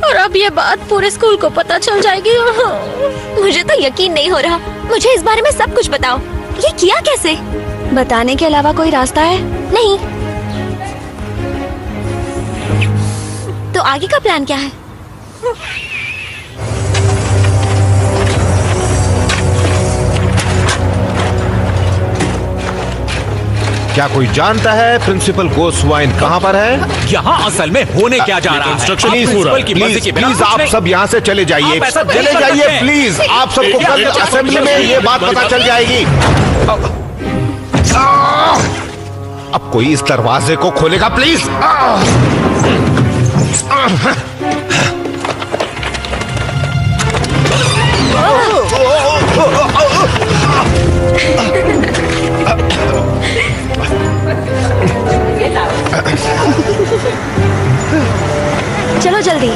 और अब ये बात पूरे स्कूल को पता चल जाएगी। मुझे तो यकीन नहीं हो रहा। मुझे इस बारे में सब कुछ बताओ। ये किया कैसे? बताने के अलावा कोई रास्ता है? नहीं। तो आगे का प्लान क्या है? क्या कोई जानता है प्रिंसिपल गोस्वाइन कहाँ पर है? यहाँ असल में होने क्या जा रहा है? प्लीज आप सब यहाँ से चले जाइए, चले जाइए प्लीज। आप सबको कल असेंबली में ये बात पता चल जाएगी। अब कोई इस दरवाजे को खोलेगा प्लीज? चलो जल्दी।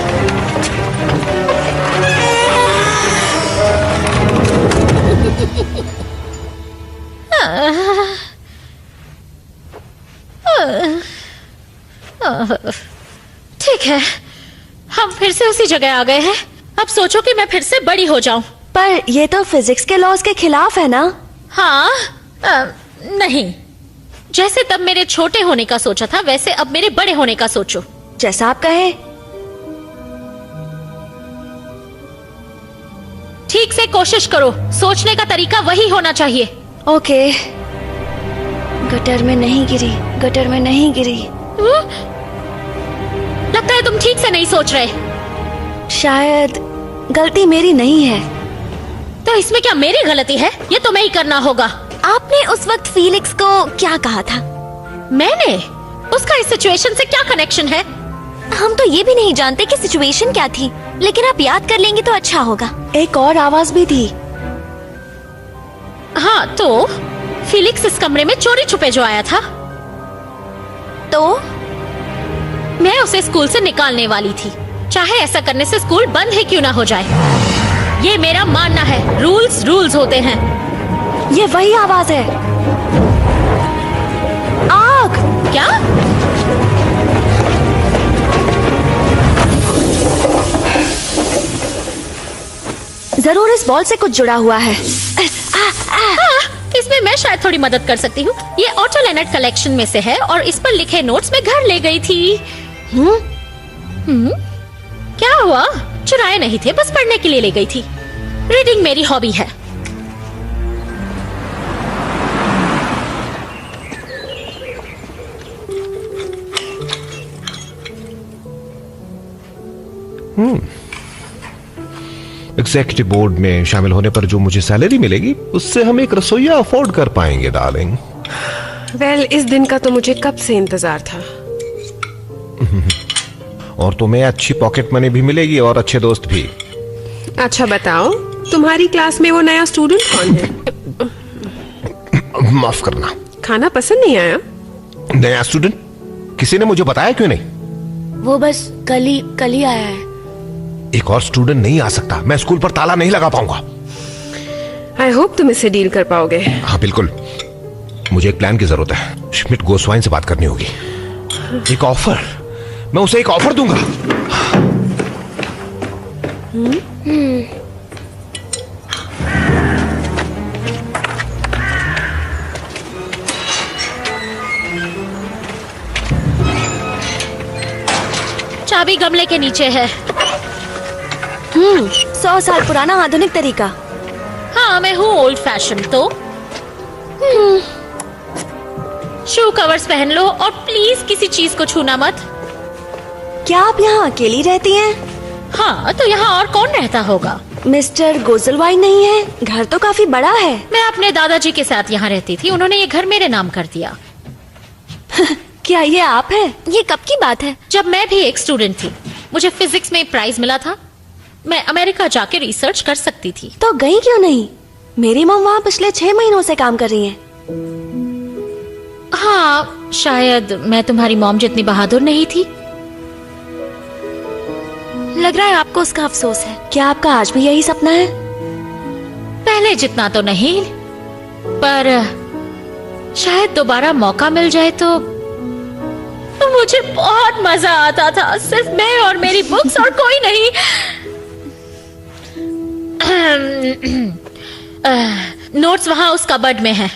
ठीक है, हम फिर से उसी जगह आ गए हैं। अब सोचो कि मैं फिर से बड़ी हो जाऊं। पर ये तो फिजिक्स के लॉज के खिलाफ है ना? हाँ, नहीं। जैसे तब मेरे छोटे होने का सोचा था, वैसे अब मेरे बड़े होने का सोचो। जैसा आप कहे। ठीक से कोशिश करो, सोचने का तरीका वही होना चाहिए। ओके। गटर में नहीं गिरी, गटर में नहीं गिरी। लगता है तुम ठीक से नहीं सोच रहे। शायद गलती मेरी नहीं है। तो इसमें क्या मेरी गलती है? ये तुम्हें ही करना होगा। आपने उस वक्त फीलिक्स को क्या कहा था? मैंने? उसका इस सिचुएशन से क्या कनेक्शन है? हम तो ये भी नहीं जानते कि सिचुएशन क्या थी, लेकिन आप याद कर लेंगे तो अच्छा होगा। एक और आवाज भी थी। हाँ, तो फीलिक्स इस कमरे में चोरी छुपे जो आया था, तो मैं उसे स्कूल से निकालने वाली थी, चाहे ऐसा करने से स्कूल बंद ही क्यों ना हो जाए। ये मेरा मानना है, रूल्स रूल्स होते हैं। ये वही आवाज है। आग! क्या? जरूर इस बॉल से कुछ जुड़ा हुआ है। इसमें मैं शायद थोड़ी मदद कर सकती हूँ। ये ऑटो लेनर्ड कलेक्शन में से है और इस पर लिखे नोट्स मैं घर ले गई थी। क्या हुआ? चुराए नहीं थे, बस पढ़ने के लिए ले गई थी। रीडिंग मेरी हॉबी है। एग्जीक्यूटिव बोर्ड में शामिल होने पर जो मुझे सैलरी मिलेगी, उससे हम एक रसोइया अफोर्ड कर पाएंगे डार्लिंग। वेल, इस दिन का तो मुझे कब से इंतजार था। और तुम्हें अच्छी पॉकेट मनी भी मिलेगी और अच्छे दोस्त भी। अच्छा बताओ, तुम्हारी क्लास में वो नया स्टूडेंट कौन है? माफ करना, खाना पसंद नहीं आया? नया स्टूडेंट? किसी ने मुझे बताया क्यों नहीं? वो बस कल ही आया है। एक और स्टूडेंट नहीं आ सकता, मैं स्कूल पर ताला नहीं लगा पाऊंगा। आई होप तुम इससे डील कर पाओगे। हाँ बिल्कुल, मुझे एक प्लान की जरूरत है। श्मिट गोस्वाइन से बात करनी होगी। एक ऑफर, मैं उसे एक ऑफर दूंगा। चाबी गमले के नीचे है। 100 साल पुराना आधुनिक तरीका। हाँ, मैं हूँ ओल्ड फैशन। तो शू कवर्स पहन लो और प्लीज किसी चीज को छूना मत। क्या आप यहाँ अकेली रहती हैं? हाँ, तो यहाँ और कौन रहता होगा? मिस्टर गोजलवाइन नहीं है? घर तो काफी बड़ा है। मैं अपने दादाजी के साथ यहाँ रहती थी, उन्होंने ये घर मेरे नाम कर दिया। क्या ये आप है? ये कब की बात है? जब मैं भी एक स्टूडेंट थी। मुझे फिजिक्स में प्राइज मिला था। मैं अमेरिका जाके रिसर्च कर सकती थी। तो गई क्यों नहीं? मेरी मॉम वहाँ पिछले 6 महीनों से काम कर रही हैं। हाँ, शायद मैं तुम्हारी मॉम जितनी बहादुर नहीं थी। लग रहा है आपको उसका अफसोस है। क्या आपका आज भी यही सपना है? पहले जितना तो नहीं, पर शायद दोबारा मौका मिल जाए तो मुझे बहुत मजा आता था। सिर्फ मैं और मेरी बुक्स और कोई नहीं। नोट्स वहां उस कबर्ड में है।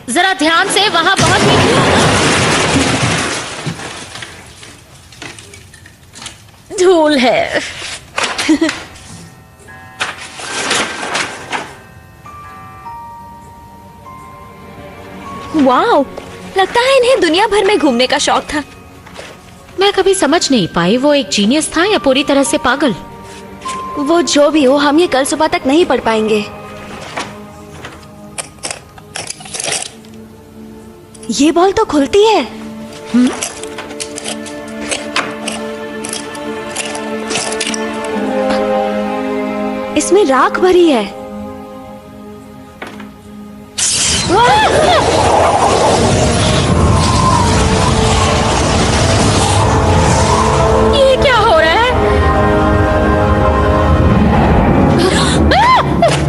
जरा ध्यान से, वहां बहुत धूल है। वाओ, लगता है इन्हें दुनिया भर में घूमने का शौक था। मैं कभी समझ नहीं पाई वो एक जीनियस था या पूरी तरह से पागल। वो जो भी हो, हम ये कल सुबह तक नहीं पढ़ पाएंगे। ये बॉल तो खुलती है। इसमें राख भरी है। ये क्या हो रहा है?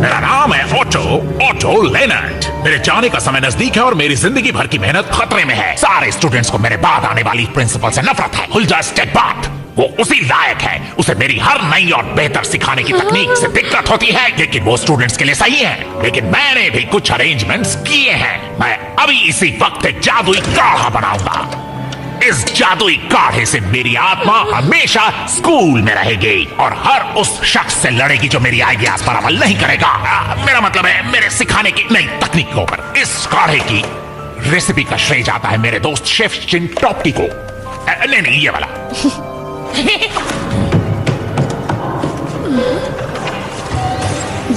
मेरा नाम है ऑटो लेनर्ट। मेरे जाने का समय नजदीक है और मेरी जिंदगी भर की मेहनत खतरे में है। सारे स्टूडेंट्स को मेरे बाद आने वाली प्रिंसिपल से नफरत है। हुल्डा स्टेगबार्ट वो उसी लायक है। उसे मेरी हर नई और बेहतर सिखाने की तकनीक से दिक्कत होती है, लेकिन वो स्टूडेंट्स के लिए सही है। लेकिन मैंने भी कुछ अरेंजमेंट्स किए हैं। मैं अभी इसी वक्त एक जादुई काढ़ा बनाऊंगा। इस जादुई काढ़े से मेरी आत्मा हमेशा स्कूल में रहेगी और हर उस शख्स से लड़ेगी जो मेरी आइडियाज पर अमल नहीं करेगा। मेरा मतलब है मेरे सिखाने की नई तकनीकों पर। इस काढ़े की रेसिपी का श्रेय जाता है मेरे दोस्त शेफ चिंटॉप्टी को। नहीं, ये वाला।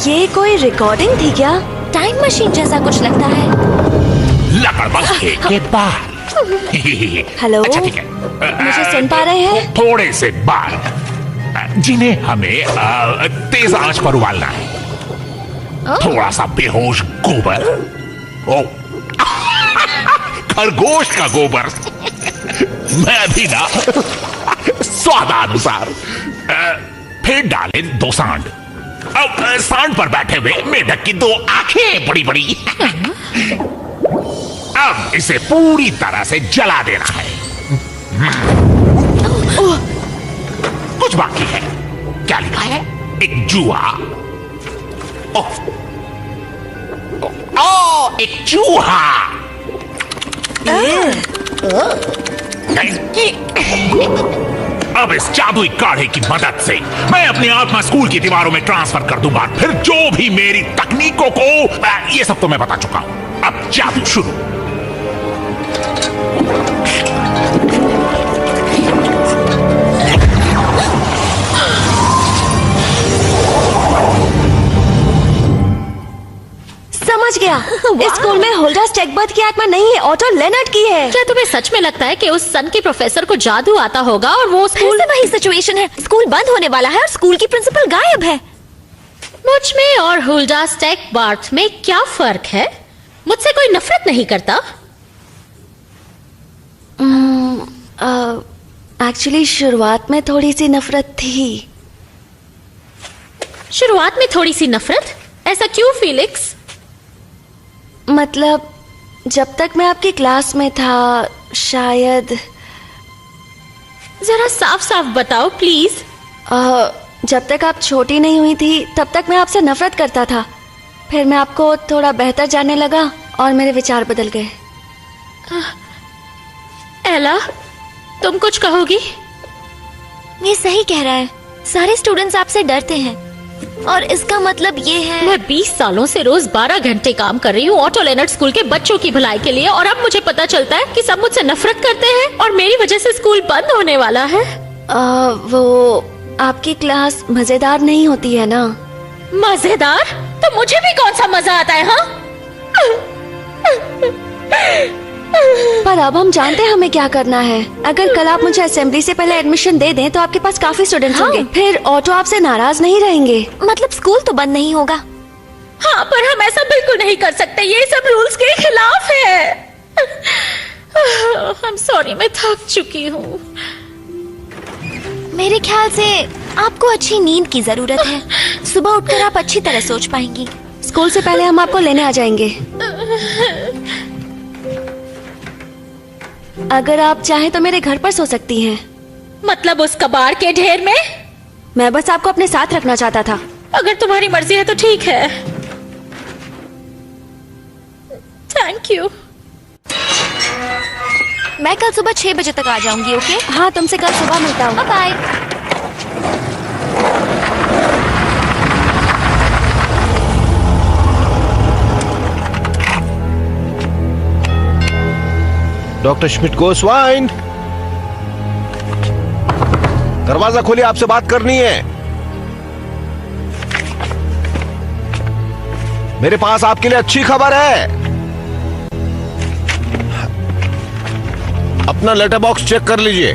ये कोई रिकॉर्डिंग थी क्या? टाइम मशीन जैसा कुछ लगता है। लकड़बग्घे के बाल। हेलो, अच्छा ठीक है। मुझे सुन पा रहे हैं? थोड़े से बाल जिन्हें हमें तेज आंच पर उबालना है। थोड़ा सा बेहोश गोबर। ओ खरगोश का गोबर। मैं भी ना स्वादानुसार। फिर डाले 2 सांड। अब सांड पर बैठे हुए मेढक की 2 आंखें बड़ी बड़ी। अब इसे पूरी तरह से जला देना है। कुछ बाकी है। क्या लिखा है? एक जुआ। ओ, एक चूहा। अब इस जादुई काढ़े की मदद से मैं अपनी आत्मा स्कूल की दीवारों में ट्रांसफर कर दूंगा। फिर जो भी मेरी तकनीकों को, ये सब तो मैं बता चुका हूं। अब जादू शुरू। समझ गया। इस स्कूल में होल्डा स्टेगबर्ट की आत्मा नहीं है, ऑटो लेनर्ट की है। क्या तुम्हें सच में लगता है कि उस सन के प्रोफेसर को जादू आता होगा और वो स्कूल? फिर से वही सिचुएशन है। स्कूल बंद होने वाला है और स्कूल की प्रिंसिपल गायब है। मुझ में और होल्डा स्टेगबार्ट में क्या फर्क है? मुझसे कोई नफरत नहीं करता। एक्चुअली शुरुआत में थोड़ी सी नफरत थी। शुरुआत में थोड़ी सी नफरत? ऐसा क्यों फीलिक्स? मतलब जब तक मैं आपकी क्लास में था, शायद। जरा साफ साफ बताओ प्लीज। जब तक आप छोटी नहीं हुई थी तब तक मैं आपसे नफरत करता था। फिर मैं आपको थोड़ा बेहतर जानने लगा और मेरे विचार बदल गए। एला, तुम कुछ कहोगी? ये सही कह रहा है। सारे स्टूडेंट्स आपसे डरते हैं और इसका मतलब ये है। मैं 20 सालों से रोज 12 घंटे काम कर रही हूँ ऑटो लेनर्ट स्कूल के बच्चों की भलाई के लिए, और अब मुझे पता चलता है कि सब मुझसे नफरत करते हैं और मेरी वजह से स्कूल बंद होने वाला है। वो आपकी क्लास मजेदार नहीं होती है ना? मजेदार? तो मुझे भी कौन सा मजा आता है? हाँ, पर अब हम जानते हैं हमें क्या करना है। अगर कल आप मुझे असेंबली से पहले एडमिशन दे दें तो आपके पास काफी स्टूडेंट्स होंगे। फिर ऑटो आपसे नाराज नहीं रहेंगे। मतलब स्कूल तो बंद नहीं होगा। हाँ, पर हम ऐसा बिल्कुल नहीं कर सकते, ये सब रूल्स के खिलाफ है। I'm sorry, मैं थक चुकी हूँ। मेरे ख्याल से आपको अच्छी नींद की जरूरत है। सुबह उठकर आप अच्छी तरह सोच पाएंगी। स्कूल से पहले हम आपको लेने आ जाएंगे। अगर आप चाहें तो मेरे घर पर सो सकती हैं। मतलब उस कबाड़ के ढेर में? मैं बस आपको अपने साथ रखना चाहता था। अगर तुम्हारी मर्जी है तो ठीक है। Thank you. मैं कल सुबह 6 बजे तक आ जाऊंगी, ओके? हाँ, तुमसे कल सुबह मिलता हूँ। बाय। डॉक्टर श्मिट गोस्वाइन, दरवाजा खोलिए, आपसे बात करनी है। मेरे पास आपके लिए अच्छी खबर है। अपना लेटर बॉक्स चेक कर लीजिए।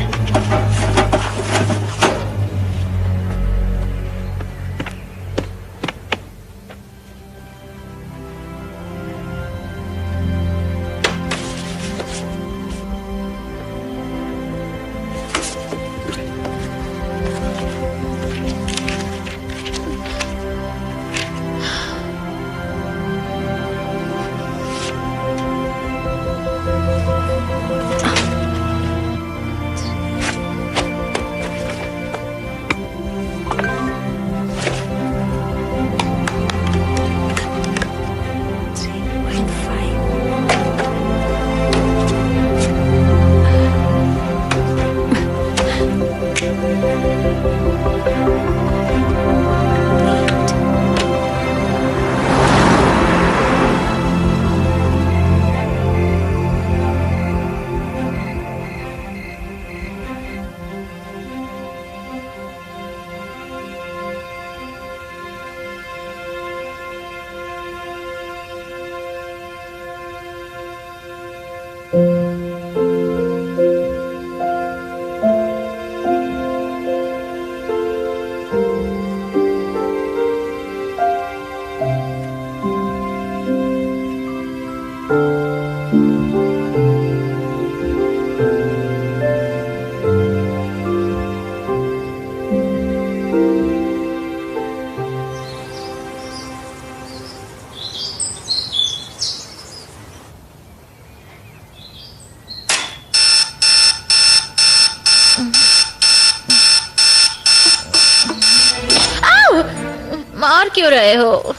मार क्यों रहे हो?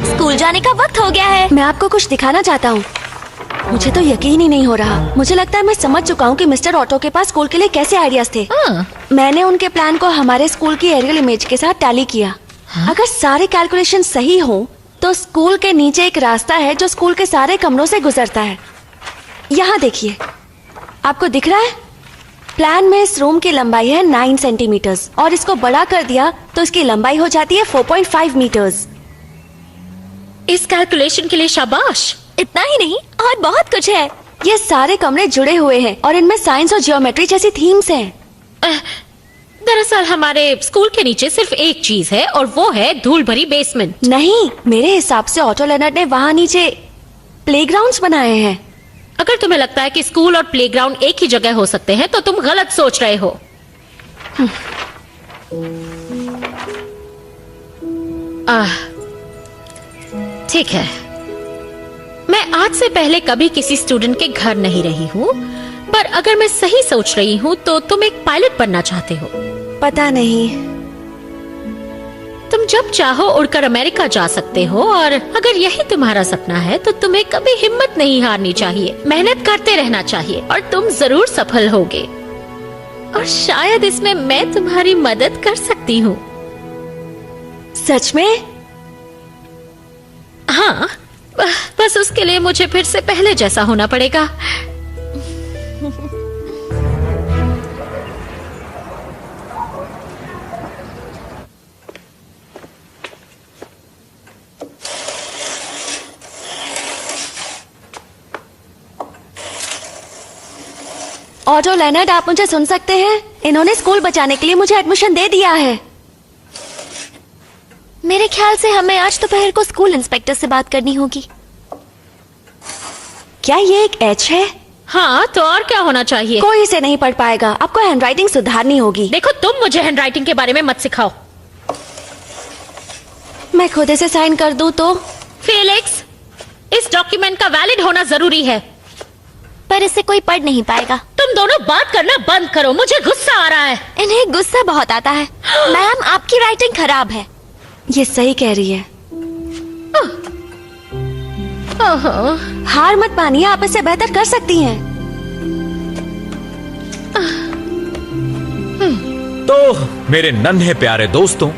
स्कूल जाने का वक्त हो गया है। मैं आपको कुछ दिखाना चाहता हूँ। मुझे तो यकीन ही नहीं हो रहा। मुझे लगता है मैं समझ चुका हूँ कि मिस्टर ऑटो के पास स्कूल के लिए कैसे आइडियाज थे। मैंने उनके प्लान को हमारे स्कूल की एरियल इमेज के साथ टैली किया। अगर सारे कैलकुलेशन सही हो तो स्कूल के नीचे एक रास्ता है जो स्कूल के सारे कमरों से गुजरता है। यहाँ देखिए, आपको दिख रहा है? प्लान में इस रूम की लंबाई है 9 सेंटीमीटर्स और इसको बड़ा कर दिया तो इसकी लंबाई हो जाती है 4.5 मीटर्स। इस कैलकुलेशन के लिए शाबाश। इतना ही नहीं, और बहुत कुछ है। ये सारे कमरे जुड़े हुए हैं और इनमें साइंस और जियोमेट्री जैसी थीम्स हैं। दरअसल हमारे स्कूल के नीचे सिर्फ एक चीज है और वो है धूल भरी बेसमेंट। नहीं, मेरे हिसाब से ऑटो लेनर्ड ने वहाँ नीचे प्लेग्राउंड्स बनाए हैं। अगर तुम्हें लगता है कि स्कूल और प्लेग्राउंड एक ही जगह हो सकते हैं तो तुम गलत सोच रहे हो। ठीक है, मैं आज से पहले कभी किसी स्टूडेंट के घर नहीं रही हूँ, पर अगर मैं सही सोच रही हूँ तो तुम एक पायलट बनना चाहते हो। पता नहीं। तुम जब चाहो उड़कर अमेरिका जा सकते हो और अगर यही तुम्हारा सपना है तो तुम्हें कभी हिम्मत नहीं हारनी चाहिए, मेहनत करते रहना चाहिए और तुम जरूर सफल होगे। और शायद इसमें मैं तुम्हारी मदद कर सकती हूँ। सच में? हाँ, बस उसके लिए मुझे फिर से पहले जैसा होना पड़ेगा। ऑटो लेनर्ड, आप मुझे सुन सकते हैं? इन्होंने स्कूल बचाने के लिए मुझे एडमिशन दे दिया है। मेरे ख्याल से हमें आज दोपहर को स्कूल इंस्पेक्टर से बात करनी होगी। क्या ये एक एच है? हाँ, तो और क्या होना चाहिए? कोई इसे नहीं पढ़ पाएगा। आपको हैंडराइटिंग सुधारनी होगी। देखो, तुम मुझे हैंडराइटिंग के बारे में मत सिखाओ। मैं खुद इसे साइन कर दूं तो? फेलिक्स, इस डॉक्यूमेंट का वैलिड होना जरूरी है। पर इसे कोई पढ़ नहीं पाएगा। तुम दोनों बात करना बंद करो, मुझे गुस्सा आ रहा है। इन्हें गुस्सा बहुत आता है। मैम, आपकी राइटिंग खराब है। ये सही कह रही है। हार मत मानिए, आप इसे बेहतर कर सकती हैं। तो मेरे नन्हे प्यारे दोस्तों,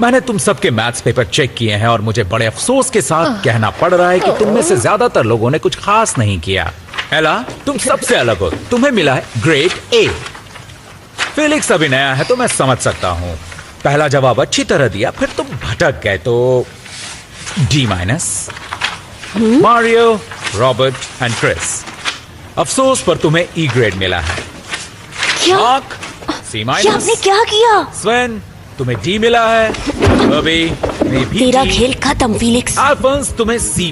मैंने तुम सबके मैथ्स पेपर चेक किए हैं और मुझे बड़े अफसोस के साथ कहना पड़ रहा है कि तुम में से ज्यादातर लोगों ने कुछ खास नहीं किया। एला, तुम सबसे अलग हो, तुम्हें मिला है ग्रेड ए। फेलिक्स अभी नया है तो मैं समझ सकता हूं। पहला जवाब अच्छी तरह दिया, फिर तुम भटक गए तो D-। Mario, Robert and Chris, अफसोस पर तुम्हें ई ग्रेड मिला है। क्या? Mark, C-। आपने क्या किया? स्वेन, तुम्हें D मिला है। बॉबी, तुम्हें भी तेरा D। खेल खत्म फेलिक्स। अल्फोंस, तुम्हें C+।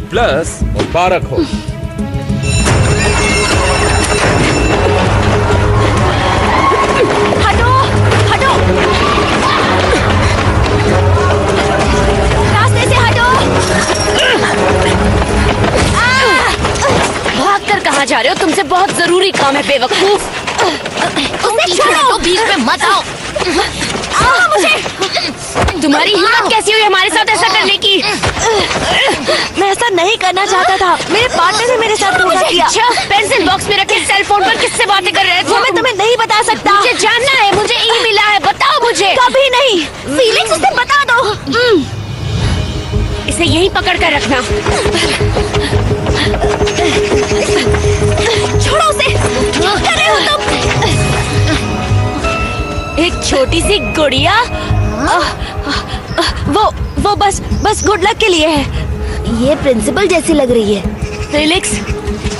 मुबारक हो। हटो, हटो, रास्ते से हटो। भाग कर कहाँ जा रहे हो? तुमसे बहुत जरूरी काम है बेवकूफ। उसे छोड़ो, बीच में मत आओ। मुझे तुम्हारी हिम्मत कैसी हुई हमारे साथ ऐसा करने की? मैं ऐसा नहीं करना चाहता था। मेरे पार्टनर ने मेरे साथ धोखा किया। पेंसिल बॉक्स में रखे सेल फोन पर किससे बातें कर रहे थे? वो मैं तुम्हें नहीं बता सकता। मुझे जानना है, मुझे ई मिला है, बताओ मुझे। कभी नहीं। फीलिंग्स, उसे बता दो। इसे यहीं पकड़ कर रखना। छोड़ो उसे। क्या कर रहे हो तुम? एक छोटी सी गुड़िया। वो बस गुड लक के लिए है। ये प्रिंसिपल जैसी लग रही है। फेलिक्स,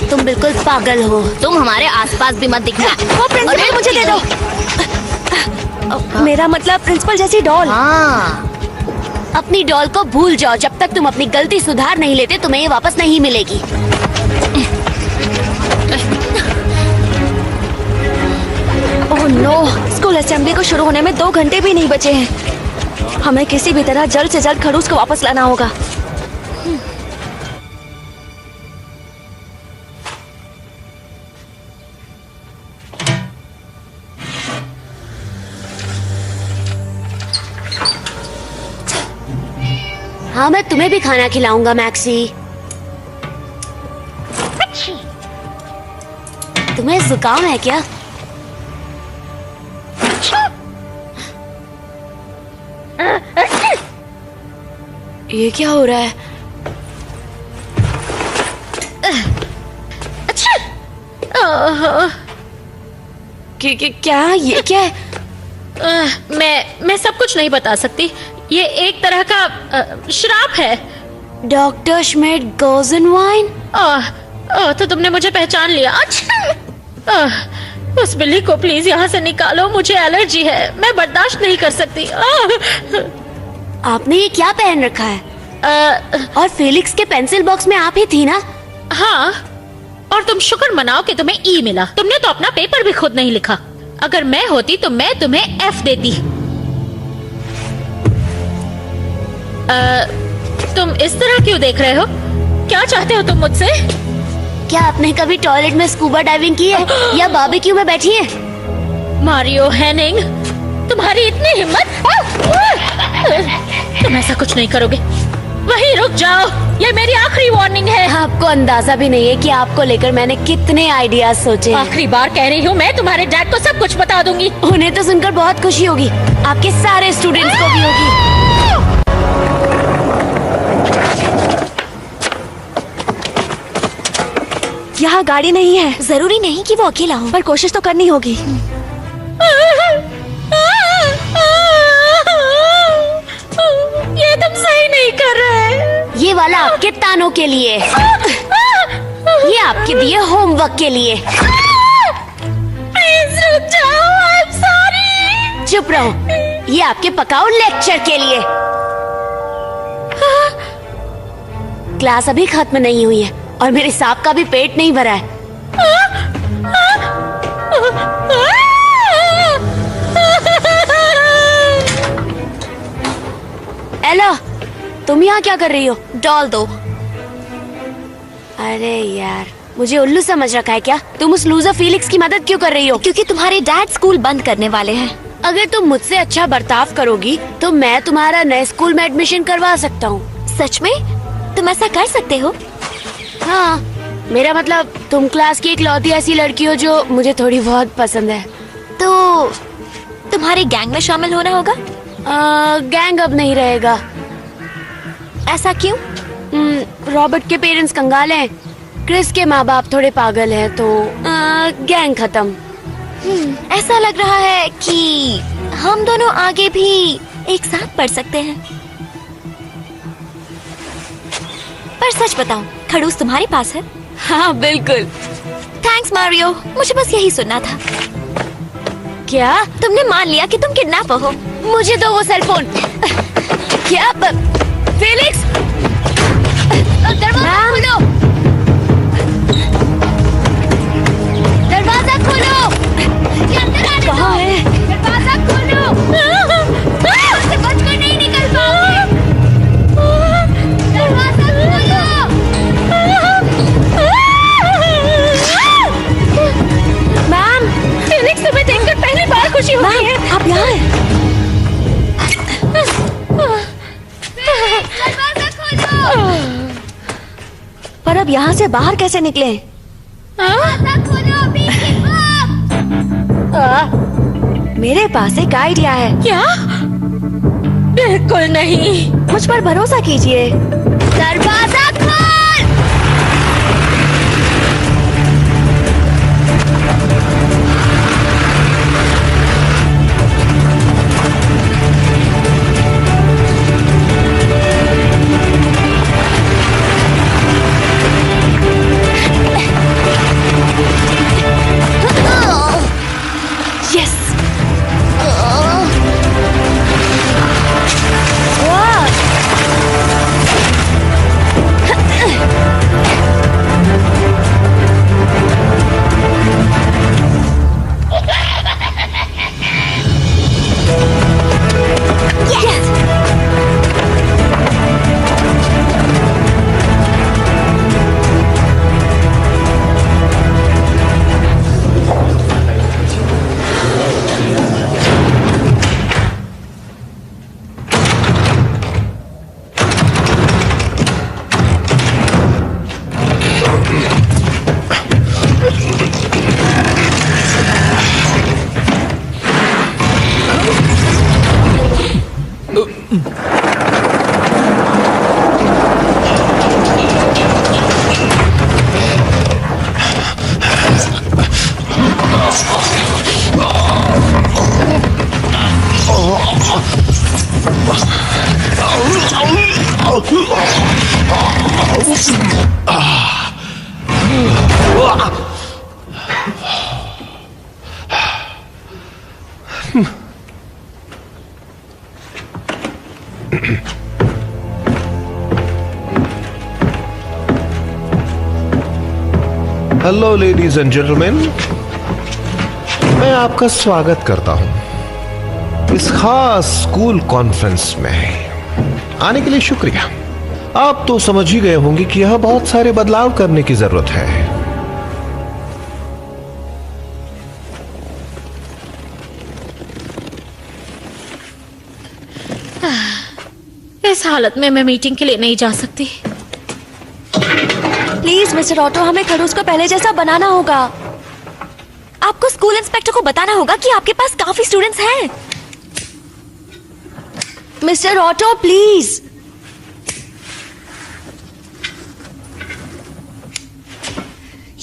तुम बिल्कुल पागल हो। तुम हमारे आसपास भी मत दिखना। वो प्रिंसिपल मुझे दे दो। मेरा मतलब प्रिंसिपल जैसी डॉल। हाँ, अपनी डॉल को भूल जाओ। जब तक तुम अपनी गलती सुधार नहीं लेते, तुम्हें ये वापस नहीं मिलेगी। ओह नो, स्कूल असेंबली को शुरू होने में 2 घंटे भी नहीं बचे हैं। हमें किसी भी तरह जल्द से जल्द खड़ूस को वापस लाना होगा। हाँ, मैं तुम्हें भी खाना खिलाऊंगा मैक्सी। तुम्हें जुकाम है क्या? ये क्या हो रहा है? क्या ये क्या है? मैं सब कुछ नहीं बता सकती। ये एक तरह का श्राप है। Doctor Schmidt goes in wine. तो तुमने मुझे पहचान लिया। अच्छा, उस बिल्ली को प्लीज यहाँ से निकालो, मुझे एलर्जी है, मैं बर्दाश्त नहीं कर सकती। आपने ये क्या पहन रखा है? और फेलिक्स के पेंसिल बॉक्स में आप ही थी ना? हाँ, और तुम शुक्र मनाओ कि तुम्हें ई मिला। तुमने तो अपना पेपर भी खुद नहीं लिखा। अगर मैं होती तो मैं तुम्हें एफ देती। तुम इस तरह क्यों देख रहे हो? क्या चाहते हो तुम मुझसे? क्या आपने कभी टॉयलेट में स्कूबा डाइविंग की है या बारबेक्यू में बैठी है? मारियो हेनिंग, तुम्हारी इतनी हिम्मत? तुम ऐसा कुछ नहीं करोगे। वहीं रुक जाओ, ये मेरी आखिरी वार्निंग है। आपको अंदाजा भी नहीं है कि आपको लेकर मैंने कितने आइडियाज सोचे। आखिरी बार कह रही हूँ, मैं तुम्हारे डैड को सब कुछ बता दूंगी। उन्हें तो सुनकर बहुत खुशी होगी, आपके सारे स्टूडेंट्स को भी होगी। यहाँ गाड़ी नहीं है। जरूरी नहीं कि वो अकेला हो, पर कोशिश तो करनी होगी। ये तुम सही नहीं कर रहे। ये वाला आपके तानों के लिए, ये आपके दिए होमवर्क के लिए। चुप रहो, ये आपके पकाओ लेक्चर के लिए। क्लास अभी खत्म नहीं हुई है और मेरे सांप का भी पेट नहीं भरा है। एला, तुम यहाँ क्या कर रही हो? डॉल दो। अरे यार, मुझे उल्लू समझ रखा है क्या? तुम उस लूजर फीलिक्स की मदद क्यों कर रही हो? क्योंकि तुम्हारे डैड स्कूल बंद करने वाले हैं। अगर तुम मुझसे अच्छा बर्ताव करोगी तो मैं तुम्हारा नए स्कूल में एडमिशन करवा सकता हूँ। सच में? तुम ऐसा कर सकते हो? हाँ, मेरा मतलब तुम क्लास की इकलौती ऐसी लड़की हो जो मुझे थोड़ी बहुत पसंद है। तो तुम्हारे गैंग में शामिल होना होगा? गैंग अब नहीं रहेगा। ऐसा क्यों? रॉबर्ट के पेरेंट्स कंगाल हैं, क्रिस के माँ बाप थोड़े पागल हैं, तो गैंग खत्म। ऐसा लग रहा है कि हम दोनों आगे भी एक साथ पढ़ सकते हैं। पर सच बताओ, खड़ूस तुम्हारे पास है? हाँ बिल्कुल। थैंक्स मारियो, मुझे बस यही सुनना था। क्या? तुमने मान लिया कि तुम किडनैपर हो? मुझे दो वो सेल फोन। क्या? फेलिक्स, दरवाजा खोलो, दरवाजा खोलो। कहाँ है? दरवाजा खोलो, से बचकर नहीं निकल पाओगे। दरवाजा खोलो। मैम, फेलिक्स तुम्हें देखकर पहली बार खुशी हो रही है। आप यहाँ हैं? दरवाजा खोलो। पर अब यहाँ से बाहर कैसे निकले? मेरे पास एक आइडिया है। क्या? बिल्कुल नहीं। मुझ पर भरोसा कीजिए। दरवाजा खोल। Yes. Hello ladies and gentleman, मैं आपका स्वागत करता हूं इस खास स्कूल कॉन्फ्रेंस में। आने के लिए शुक्रिया। आप तो समझ ही गए होंगे कि यह बहुत सारे बदलाव करने की जरूरत है। इस हालत में मैं मीटिंग के लिए नहीं जा सकती। प्लीज मिस्टर ऑटो, हमें खड़ूस को पहले जैसा बनाना होगा। आपको स्कूल इंस्पेक्टर को बताना होगा कि आपके पास काफी स्टूडेंट्स हैं। Mister auto please.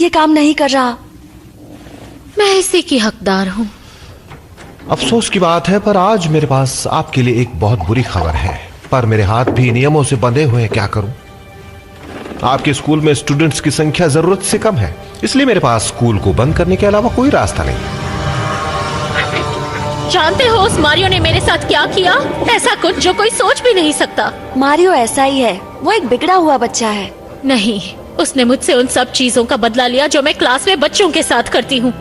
ये काम नहीं कर रहा। मैं इसी की हकदार हूँ। अफसोस की बात है, पर आज मेरे पास आपके लिए एक बहुत बुरी खबर है। पर मेरे हाथ भी नियमों से बंधे हुए हैं, क्या करूं? आपके स्कूल में स्टूडेंट्स की संख्या जरूरत से कम है, इसलिए मेरे पास स्कूल को बंद करने के अलावा कोई रास्ता नहीं। जानते हो उस मारियो ने मेरे साथ क्या किया? ऐसा कुछ जो कोई सोच भी नहीं सकता। मारियो ऐसा ही है, वो एक बिगड़ा हुआ बच्चा है। नहीं, उसने मुझसे उन सब चीजों का बदला लिया जो मैं क्लास में बच्चों के साथ करती हूँ।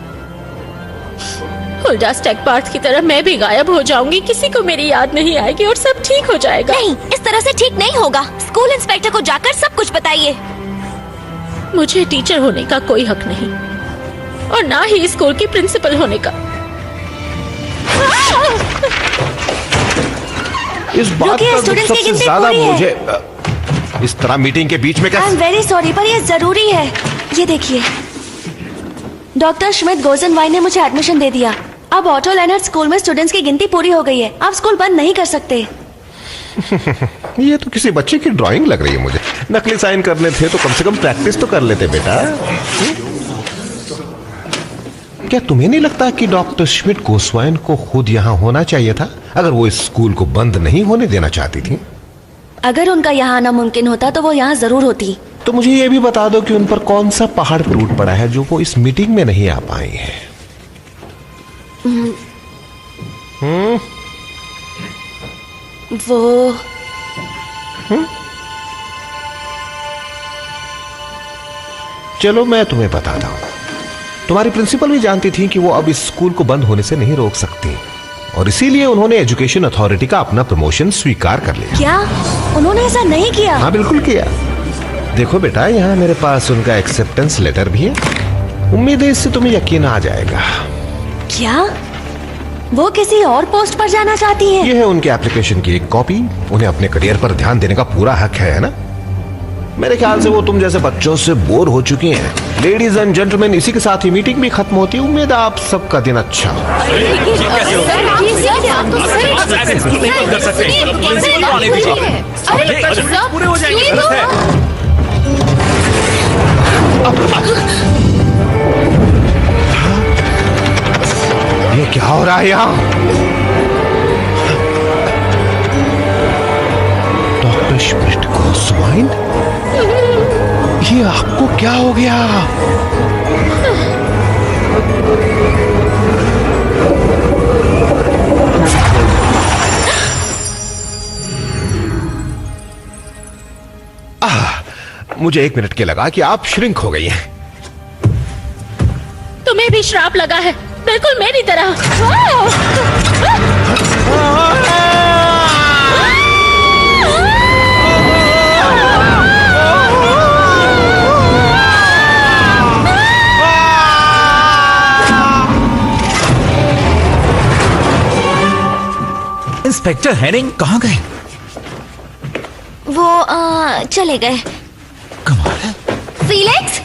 हुल्डा स्टेगपार्थ की तरह मैं भी गायब हो जाऊंगी, किसी को मेरी याद नहीं आएगी और सब ठीक हो जाएगा। नहीं, इस तरह से ठीक नहीं होगा। स्कूल इंस्पेक्टर को जाकर सब कुछ बताइए। मुझे टीचर होने का कोई हक नहीं और ना ही स्कूल की प्रिंसिपल होने का। इस बात का दुख सबसे ज्यादा मुझे इस तरह मीटिंग के बीच में आई एम वेरी सॉरी, पर ये जरूरी है। ये देखिए, डॉक्टर श्मिट गोजनवाइन ने मुझे एडमिशन दे दिया। अब ऑटो लेनर्ड स्कूल में स्टूडेंट्स की गिनती पूरी हो गई है। आप स्कूल बंद नहीं कर सकते। ये तो किसी बच्चे की ड्राइंग लग रही है मुझे। नकली साइन करने थे तो कम से कम प्रैक्टिस तो कर लेते बेटा। क्या तुम्हें नहीं लगता कि डॉक्टर श्मिट गोस्वाइन को खुद यहाँ होना चाहिए था, अगर वो इस स्कूल को बंद नहीं होने देना चाहती थी? अगर उनका यहाँ आना मुमकिन होता तो वो यहाँ जरूर होती। तो मुझे ये भी बता दो कि उन पर कौन सा पहाड़ टूट पड़ा है जो वो इस मीटिंग में नहीं आ पाई है। वो चलो मैं तुम्हें बताता हूं। तुम्हारी प्रिंसिपल भी जानती थी कि वो अब इस स्कूल को बंद होने से नहीं रोक सकती और इसीलिए उन्होंने एजुकेशन अथॉरिटी का अपना प्रमोशन स्वीकार कर लिया। क्या उन्होंने ऐसा नहीं किया? हाँ बिल्कुल किया। देखो बेटा, यहाँ मेरे पास उनका एक्सेप्टेंस लेटर भी है। उम्मीद है इससे तुम्हें यकीन आ जाएगा। क्या वो किसी और पोस्ट पर जाना चाहती हैं? यह है उनके एप्लीकेशन की एक कॉपी। उन्हें अपने करियर पर ध्यान देने का पूरा हक है ना? मेरे ख्याल से वो तुम जैसे बच्चों से बोर हो चुकी हैं। लेडीज एंड जेंटलमैन, इसी के साथ ही मीटिंग भी खत्म होती है। उम्मीद है आप सबका दिन अच्छा हो। ये क्या हो रहा है यहाँ? डॉक्टर श्मिट गोस्वाइन, ये आपको क्या हो गया? मुझे 1 मिनट के लगा कि आप श्रिंक हो गई हैं। तुम्हें भी श्राप लगा है, बिल्कुल मेरी तरह। इंस्पेक्टर हेनिंग कहाँ गए? वो चले गए। कमाल है। फीलिक्स,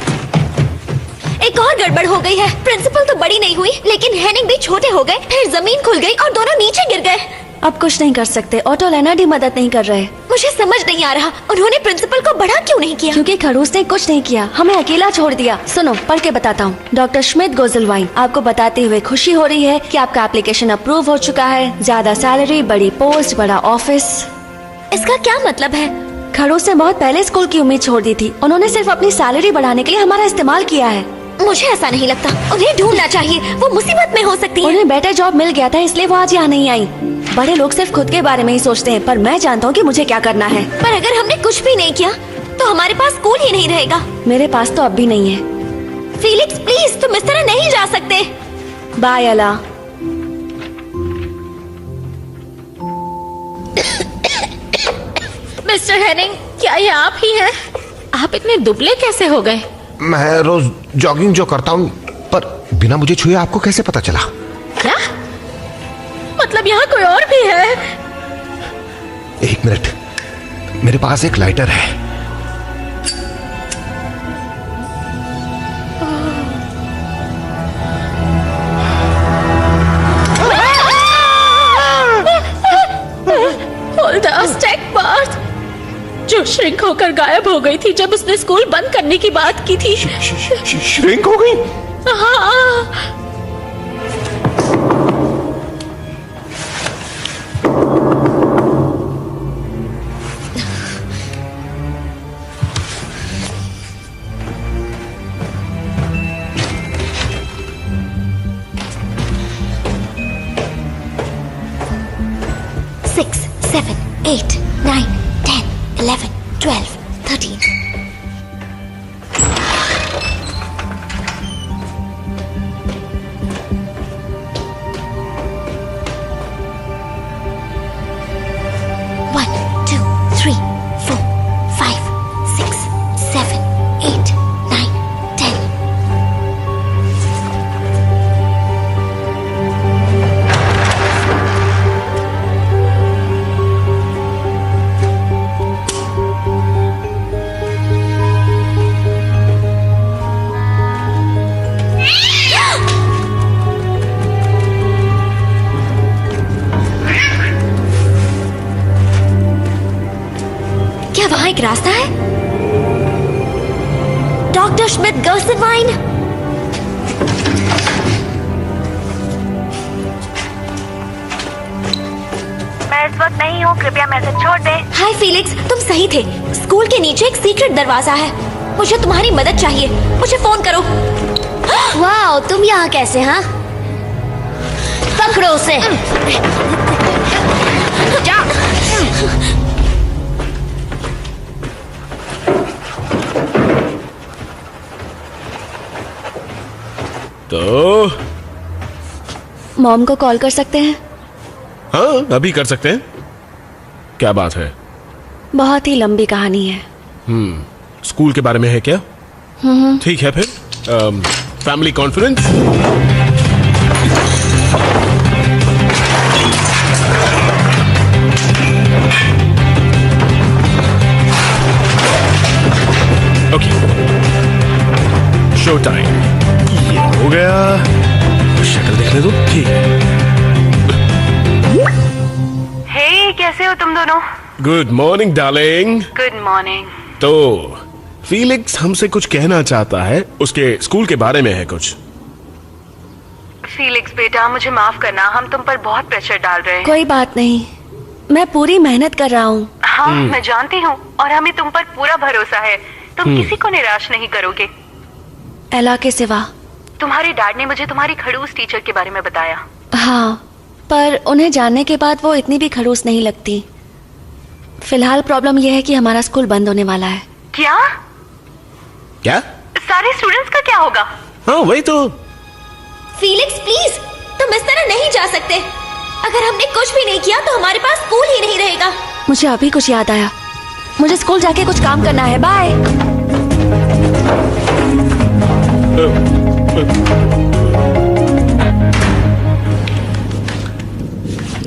एक और गड़बड़ हो गई है। प्रिंसिपल तो बड़ी नहीं हुई, लेकिन हेनिंग भी छोटे हो गए। फिर जमीन खुल गई और दोनों नीचे गिर गए। अब कुछ नहीं कर सकते। ऑटो लेनर्ड ही मदद नहीं कर रहे। मुझे समझ नहीं आ रहा, उन्होंने प्रिंसिपल को बड़ा क्यों नहीं किया? क्योंकि खड़ूस ने कुछ नहीं किया, हमें अकेला छोड़ दिया। सुनो, पढ़ के बताता हूँ। डॉक्टर श्मिट गोजनवाइन, आपको बताते हुए खुशी हो रही है कि आपका एप्लीकेशन अप्रूव हो चुका है। ज्यादा सैलरी, बड़ी पोस्ट, बड़ा ऑफिस। इसका क्या मतलब है? खड़ूस ने बहुत पहले स्कूल की उम्मीद छोड़ दी थी। उन्होंने सिर्फ अपनी सैलरी बढ़ाने के लिए हमारा इस्तेमाल किया है। मुझे ऐसा नहीं लगता। उन्हें ढूंढना चाहिए, वो मुसीबत में हो सकती है। उन्हें बेटर जॉब मिल गया था, इसलिए वो आज यहाँ नहीं आई। बड़े लोग सिर्फ खुद के बारे में ही सोचते हैं, पर मैं जानता हूँ कि मुझे क्या करना है। पर अगर हमने कुछ भी नहीं किया तो हमारे पास स्कूल ही नहीं रहेगा। मेरे पास तो अब भी नहीं है। फीलिक्स प्लीज, तुम इस तरह नहीं जा सकते। बाय अला। मिस्टर हेनिंग, क्या ये आप ही हैं? आप इतने दुबले कैसे हो गए? मैं रोज जॉगिंग जो करता हूँ, पर बिना मुझे छुए आपको कैसे पता चला? क्या मतलब, यहाँ कोई और भी है? 1 मिनट, मेरे पास एक लाइटर है। हुल्डा स्टेगपार्थ, जो श्रिंक होकर गायब हो गई थी जब उसने स्कूल बंद करने की बात की थी। श्रिंक हो गई? हाँ। 6, 7, 8, 9, 10, 11, 12, 13. एक रास्ता है? Doctor Smith girls-wine. मैं इस वक्त नहीं हूँ, कृपया मैसेज छोड़ दे। हाय फीलिक्स, तुम सही थे। स्कूल के नीचे एक सीक्रेट दरवाजा है। मुझे तुम्हारी मदद चाहिए। मुझे फोन करो। वाह, तुम यहाँ कैसे? हाँ, पकड़ो उसे। जा। तो मॉम को कॉल कर सकते हैं? हाँ, अभी कर सकते हैं। क्या बात है? बहुत ही लंबी कहानी है। स्कूल के बारे में है क्या? ठीक है फिर। Family conference. Okay, show time. ये हो गया। शक्ल देख ले तो ठीक है। हे, कैसे हो तुम दोनों? Good morning darling. Good morning. तो फीलिक्स हमसे कुछ कहना चाहता है। उसके स्कूल के बारे में है कुछ। फीलिक्स बेटा, मुझे माफ करना, हम तुम पर बहुत प्रेशर डाल रहे हैं। कोई बात नहीं, मैं पूरी मेहनत कर रहा हूँ। हाँ, मैं जानती हूँ और हमें तुम पर पूरा भरोसा है। तुम किसी को निराश नहीं करोगे। एला के सिवा। तुम्हारे डैड ने मुझे तुम्हारी खड़ूस टीचर के बारे में बताया। हाँ, पर उन्हें जानने के बाद वो इतनी भी खड़ूस नहीं लगती। फिलहाल प्रॉब्लम यह है कि हमारा स्कूल बंद होने वाला है। क्या? क्या? सारे स्टूडेंट्स का क्या होगा? हाँ, वही तो। फीलिक्स प्लीज, तुम इस तरह नहीं जा सकते। अगर हमने कुछ भी नहीं किया तो हमारे पास स्कूल ही नहीं रहेगा। मुझे अभी कुछ याद आया। मुझे स्कूल जाके कुछ काम करना है। बाय।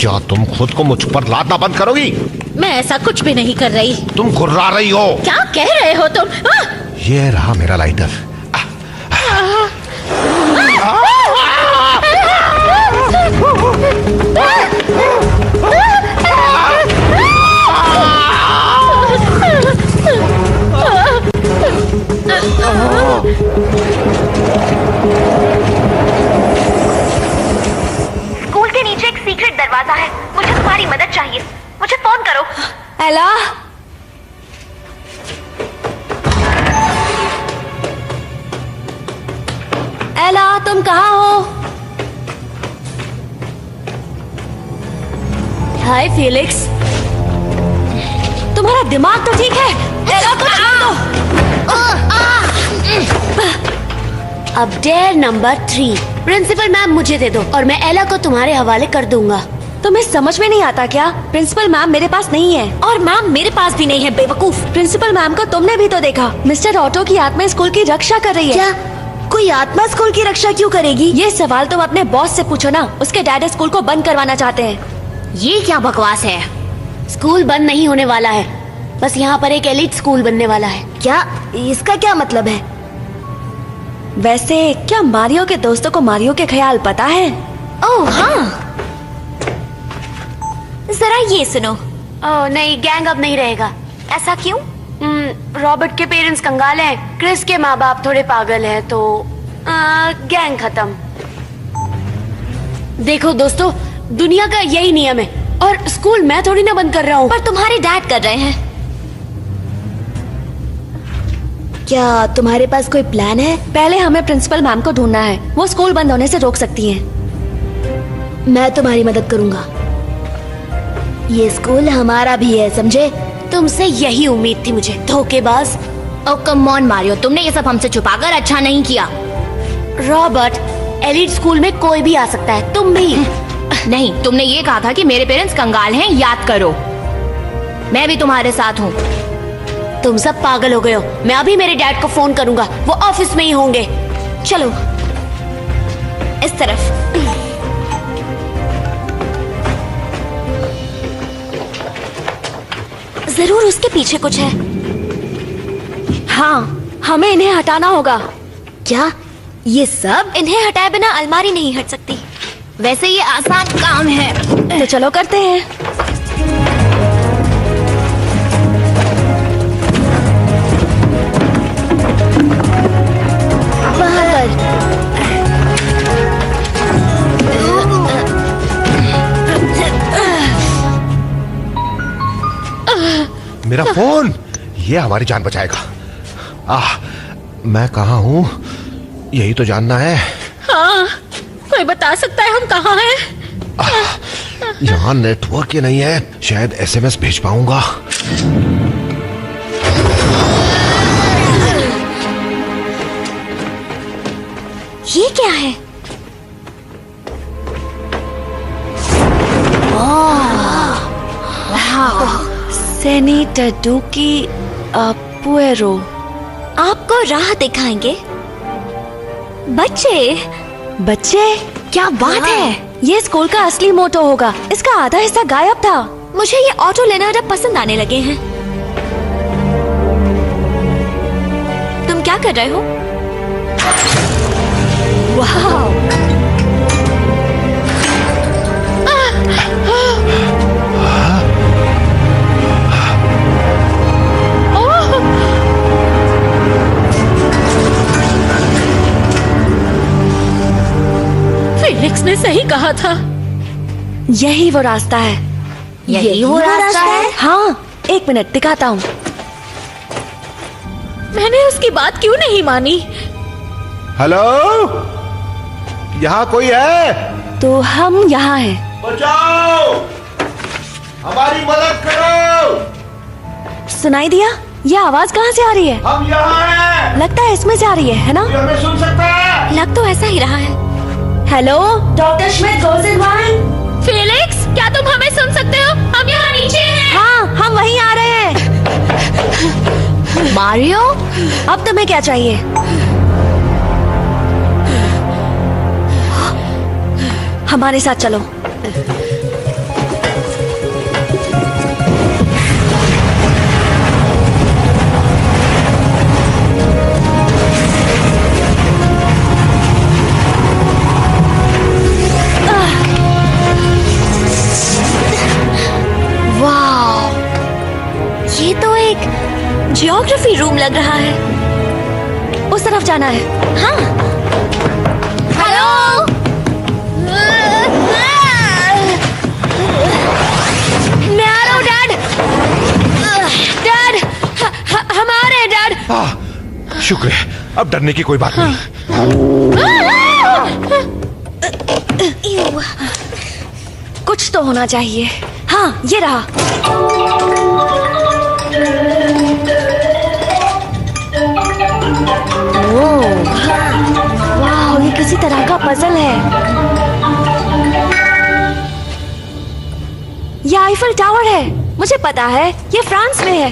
क्या तुम खुद को मुझ पर लादना बंद करोगी? मैं ऐसा कुछ भी नहीं कर रही। तुम घुर्रा रही हो। क्या कह रहे हो तुम? ये रहा मेरा लाइटर। स्कूल के नीचे एक सीक्रेट दरवाजा है। मुझे तुम्हारी मदद चाहिए। मुझे फोन करो। एला, एला, तुम कहाँ हो? हाय फीलिक्स, तुम्हारा दिमाग तो ठीक है? एला को छोड़ दो। अब डेयर नंबर 3, प्रिंसिपल मैम मुझे दे दो और मैं एला को तुम्हारे हवाले कर दूंगा। तुम्हें समझ में नहीं आता क्या? प्रिंसिपल मैम मेरे पास नहीं है और मैम मेरे पास भी नहीं है, बेवकूफ। प्रिंसिपल मैम को तुमने भी तो देखा। मिस्टर ऑटो की आत्मा स्कूल की रक्षा कर रही है। क्या कोई आत्मा स्कूल की रक्षा क्यों करेगी? ये सवाल तुम अपने बॉस से पूछो ना। उसके डैड स्कूल को बंद करवाना चाहते हैं। ये क्या बकवास है? स्कूल बंद नहीं होने वाला है, बस यहाँ पर एक एलिट स्कूल बनने वाला है। क्या इसका क्या मतलब है? वैसे क्या मारियो के दोस्तों को मारियो के ख्याल पता है? ओह हाँ, जरा ये सुनो। ओह नहीं, गैंग अब नहीं रहेगा। ऐसा क्यों? रॉबर्ट के पेरेंट्स कंगाल हैं, क्रिस के माँ बाप थोड़े पागल हैं, तो गैंग खत्म। देखो दोस्तों, दुनिया का यही नियम है और स्कूल मैं थोड़ी ना बंद कर रहा हूँ, पर तुम्हारे डैड कर रहे हैं। क्या तुम्हारे पास कोई प्लान है? पहले हमें प्रिंसिपल मैम को ढूंढना है। वो स्कूल बंद होने से रोक सकती हैं। मैं तुम्हारी मदद करूंगा। ये स्कूल हमारा भी है, समझे? तुमसे यही उम्मीद थी मुझे, धोखेबाज। ओ कम ऑन मारियो, तुमने ये सब हमसे छुपाकर अच्छा नहीं किया। रॉबर्ट, एलिट स्कूल में कोई भी आ सकता है, तुम भी। नहीं, तुमने ये कहा था कि मेरे पेरेंट्स कंगाल हैं, याद करो। मैं भी तुम्हारे साथ हूँ। तुम सब पागल हो गए हो। मैं अभी मेरे डैड को फोन करूंगा, वो ऑफिस में ही होंगे। चलो इस तरफ। जरूर उसके पीछे कुछ है। हाँ, हमें इन्हें हटाना होगा। क्या ये सब? इन्हें हटाए बिना अलमारी नहीं हट सकती। वैसे ये आसान काम है, तो चलो करते हैं। मेरा फोन, ये हमारी जान बचाएगा। मैं कहाँ हूँ यही तो जानना है। हाँ, कोई बता सकता है हम कहाँ हैं? यहाँ नेटवर्क ही नहीं है, शायद एसएमएस भेज पाऊंगा। ये क्या है? सेनेटर डूकी पुएरो आपको राह दिखाएंगे। बच्चे क्या बात है? ये स्कूल का असली मोटो होगा। इसका आधा हिस्सा गायब था। मुझे ये ऑटो लेनर अब पसंद आने लगे हैं। तुम क्या कर रहे हो? वाह, फिलिक्स ने सही कहा था। यही वो रास्ता है। यही वो रास्ता है? हाँ, 1 मिनट दिखाता हूँ। मैंने उसकी बात क्यों नहीं मानी? हेलो, यहाँ कोई है? तो हम यहाँ हैं। बचाओ, हमारी मदद करो। सुनाई दिया? ये आवाज कहाँ से आ रही है? हम यहाँ हैं। लगता है इसमें से आ रही है ना? हमें सुन सकता है? लग तो ऐसा ही रहा है। Hello, doctor Schmidt goes in wine. Felix, क्या तुम हमें सुन सकते हो? हम यहाँ नीचे हैं। हाँ, हम वहीं आ रहे हैं। मारियो, अब तुम्हें क्या चाहिए? हमारे साथ चलो। ये तो एक जियोग्राफी रूम लग रहा है। उस तरफ जाना है। हाँ। हेलो, मैं आ रहा हूँ डैड। डैड, हम आ रहे हैं डैड। शुक्र है, अब डरने की कोई बात नहीं। कुछ तो होना चाहिए। हाँ, ये रहा। वाह, ये किसी तरह का पजल है। ये आईफल टावर है। मुझे पता है, ये फ्रांस में है।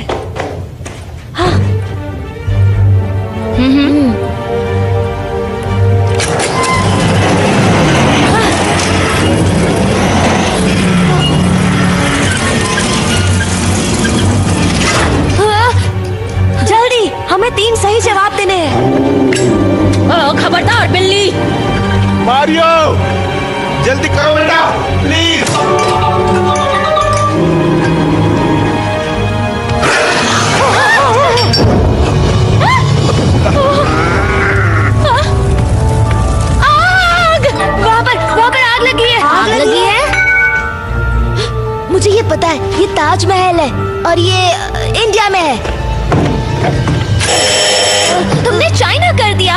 हाँ। जल्दी, हमें 3 सही जवाब देने हैं। खबरदार बिल्ली। मारियो, जल्दी करो बेटा, प्लीज। आग! वहाँ पर आग लगी है। आग लगी है? मुझे ये पता है, ये ताजमहल है और ये इंडिया में है। तुमने चाइना कर दिया।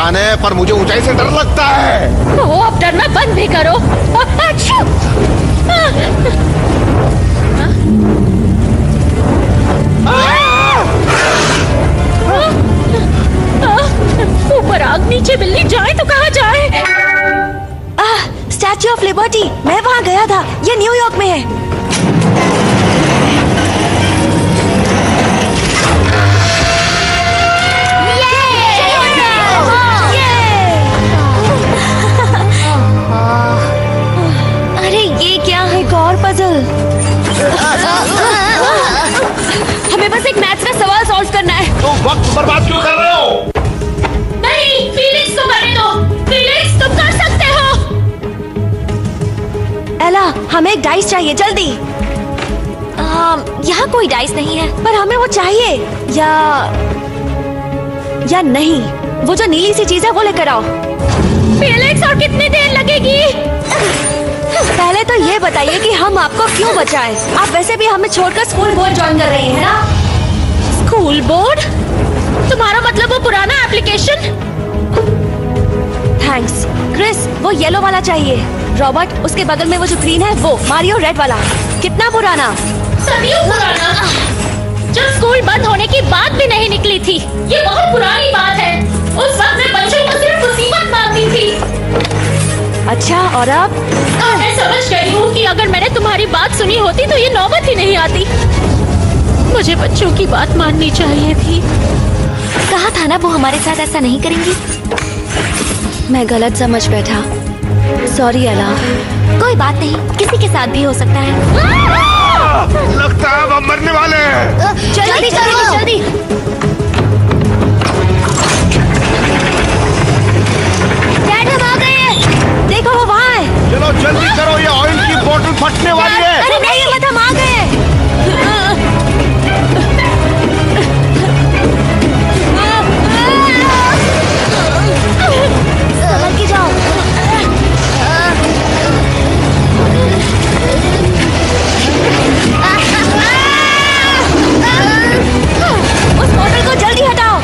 आसान है, पर मुझे ऊंचाई से डर लगता है। ओ, अब डरना बंद भी करो। अच्छा। ऊपर आग, नीचे बिल्ली, जाए तो कहाँ जाए? स्टैच्यू ऑफ लिबर्टी, मैं वहाँ गया था, ये न्यूयॉर्क में है। अरे ये क्या है? एक और पजल। हमें बस एक मैथ्स का सवाल सॉल्व करना है। तो वक्त बर्बाद क्यों कर रहे हो? नहीं, फीलिक्स को करने दो। फीलिक्स, तुम कर सकते हो। एला, हमें एक डाइस चाहिए, जल्दी। यहाँ कोई डाइस नहीं है, पर हमें वो चाहिए। या नहीं, वो जो नीली सी चीज है वो लेकर आओ। फीलिक्स, और कितनी देर लगेगी? पहले तो ये बताइए कि हम आपको क्यों बचाएं? आप वैसे भी हमें छोड़कर स्कूल बोर्ड ज्वाइन कर रही हैं ना? School board? तुम्हारा मतलब वो पुराना एप्लीकेशन? थैंक्स। क्रिस, वो येलो वाला चाहिए। रॉबर्ट, उसके बगल में वो जो ग्रीन है वो। मारियो, रेड वाला। कितना पुराना? सदियों पुराना। जब स्कूल बंद होने की बात भी नहीं निकली थी। ये बहुत पुरानी बात है। उस वक्त मैं बच्चों को सिर्फ मुसीबत मांगती थी। अच्छा, और अब? मैं समझ गई हूँ कि अगर मैंने तुम्हारी बात सुनी होती तो ये नौबत ही नहीं आती। मुझे बच्चों की बात माननी चाहिए थी। कहा था ना वो हमारे साथ ऐसा नहीं करेंगी। मैं गलत समझ बैठा। सॉरी एला। कोई बात नहीं, किसी के साथ भी हो सकता है। लगता है हम मरने वाले हैं। जल्दी जल्दी जल्दी। डैड, हम आ गए हैं। देखो वो वहाँ है। चलो जल्दी करो, ये ऑयल की बोतल फटने वाली है। अरे नहीं मत, हम आ गए। संभल के जाओ। उस बोतल को जल्दी हटाओ।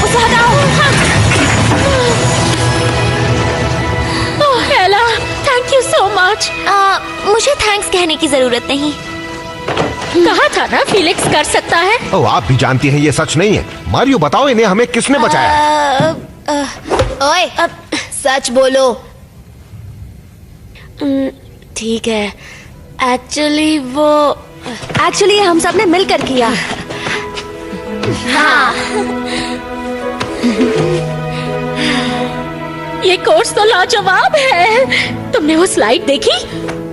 उसे हटाओ। ओह एला, थैंक यू सो मच। मुझे थैंक्स कहने की जरूरत नहीं। कहा था ना फीलिक्स कर सकता है। ओ, आप भी जानती हैं ये सच नहीं है। मारियो, बताओ इन्हें हमें किसने बचाया? ओए, अब सच बोलो। ठीक है। एक्चुअली हम सब ने मिलकर किया। हाँ। ये कोर्स तो लाजवाब है। तुमने वो स्लाइड देखी?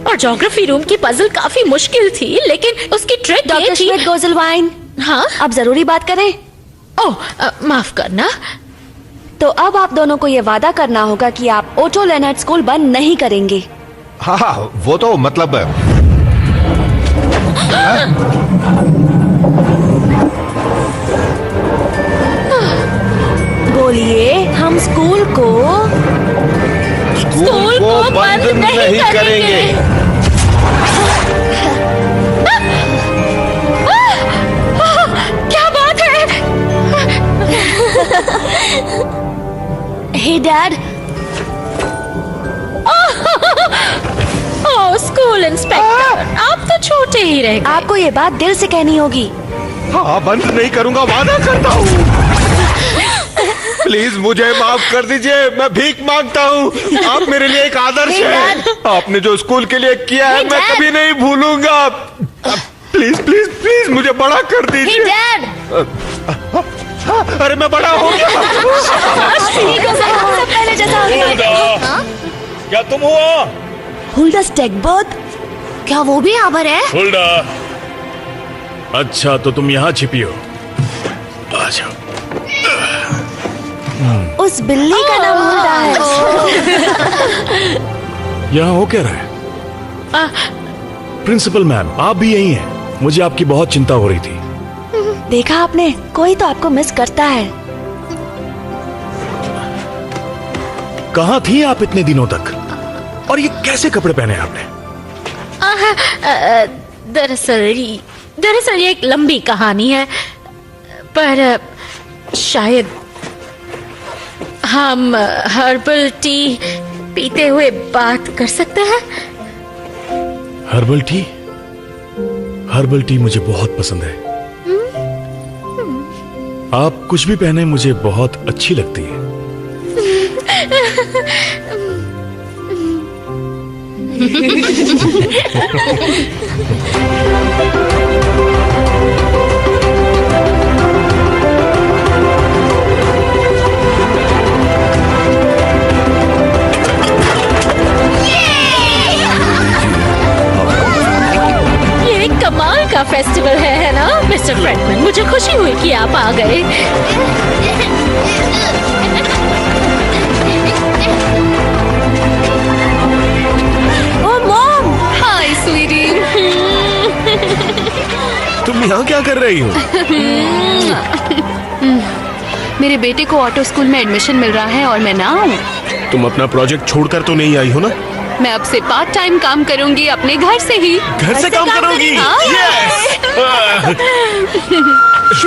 और ज्योग्राफी रूम की पजल काफी मुश्किल थी, लेकिन उसकी ट्रिक ये थी। डॉक्टर गोजलवाइन, हाँ, अब जरूरी बात करें? ओह, माफ करना। तो अब आप दोनों को ये वादा करना होगा कि आप ओटो लेनर्ड स्कूल बंद नहीं करेंगे। हाँ, वो तो मतलब बोलिए, हम स्कूल को बंद नहीं करेंगे। क्या बात है? हे डैड। ओह, स्कूल इंस्पेक्टर, आप तो छोटे ही रह गए। आपको ये बात दिल से कहनी होगी। हाँ, बंद नहीं करूंगा, वादा करता हूँ। प्लीज मुझे माफ कर दीजिए, मैं भीख मांगता हूँ। आप मेरे लिए एक आदर्श हैं। आपने जो स्कूल के लिए किया है मैं कभी नहीं भूलूंगा। प्लीज प्लीज प्लीज मुझे बड़ा कर दीजिए। अरे मैं बड़ा हो गया। पहले जैसा हो गया। क्या तुम हुआ? हुल्डा स्टेकबर्ग, क्या वो भी आवर है? हुल्डा, अच्छा तो तुम यहाँ छिपी हो। आ जाओ। उस बिल्ली का नाम हुल्डा है। यहाँ हो क्या रहा है? प्रिंसिपल मैम, आप भी यही हैं। मुझे आपकी बहुत चिंता हो रही थी। देखा आपने, कोई तो आपको मिस करता है। कहाँ थी आप इतने दिनों तक? और ये कैसे कपड़े पहने आपने? दरअसल दरअसल ये एक लंबी कहानी है, पर शायद हम हर्बल टी पीते हुए बात कर सकते हैं। Herbal tea? हर्बल टी मुझे बहुत पसंद है। आप कुछ भी पहने मुझे बहुत अच्छी लगती है। कमाल का फेस्टिवल है ना मिस्टर फ्रेडमैन? मुझे खुशी हुई कि आप आ गए। ओह मॉम, हाय स्वीटी। तुम यहाँ क्या कर रही हो? मेरे बेटे को ऑटो स्कूल में एडमिशन मिल रहा है और मैं ना आऊं। तुम अपना प्रोजेक्ट छोड़कर तो नहीं आई हो ना? मैं अब से पार्ट टाइम काम करूंगी अपने घर से ही। घर से काम करोगी? यस!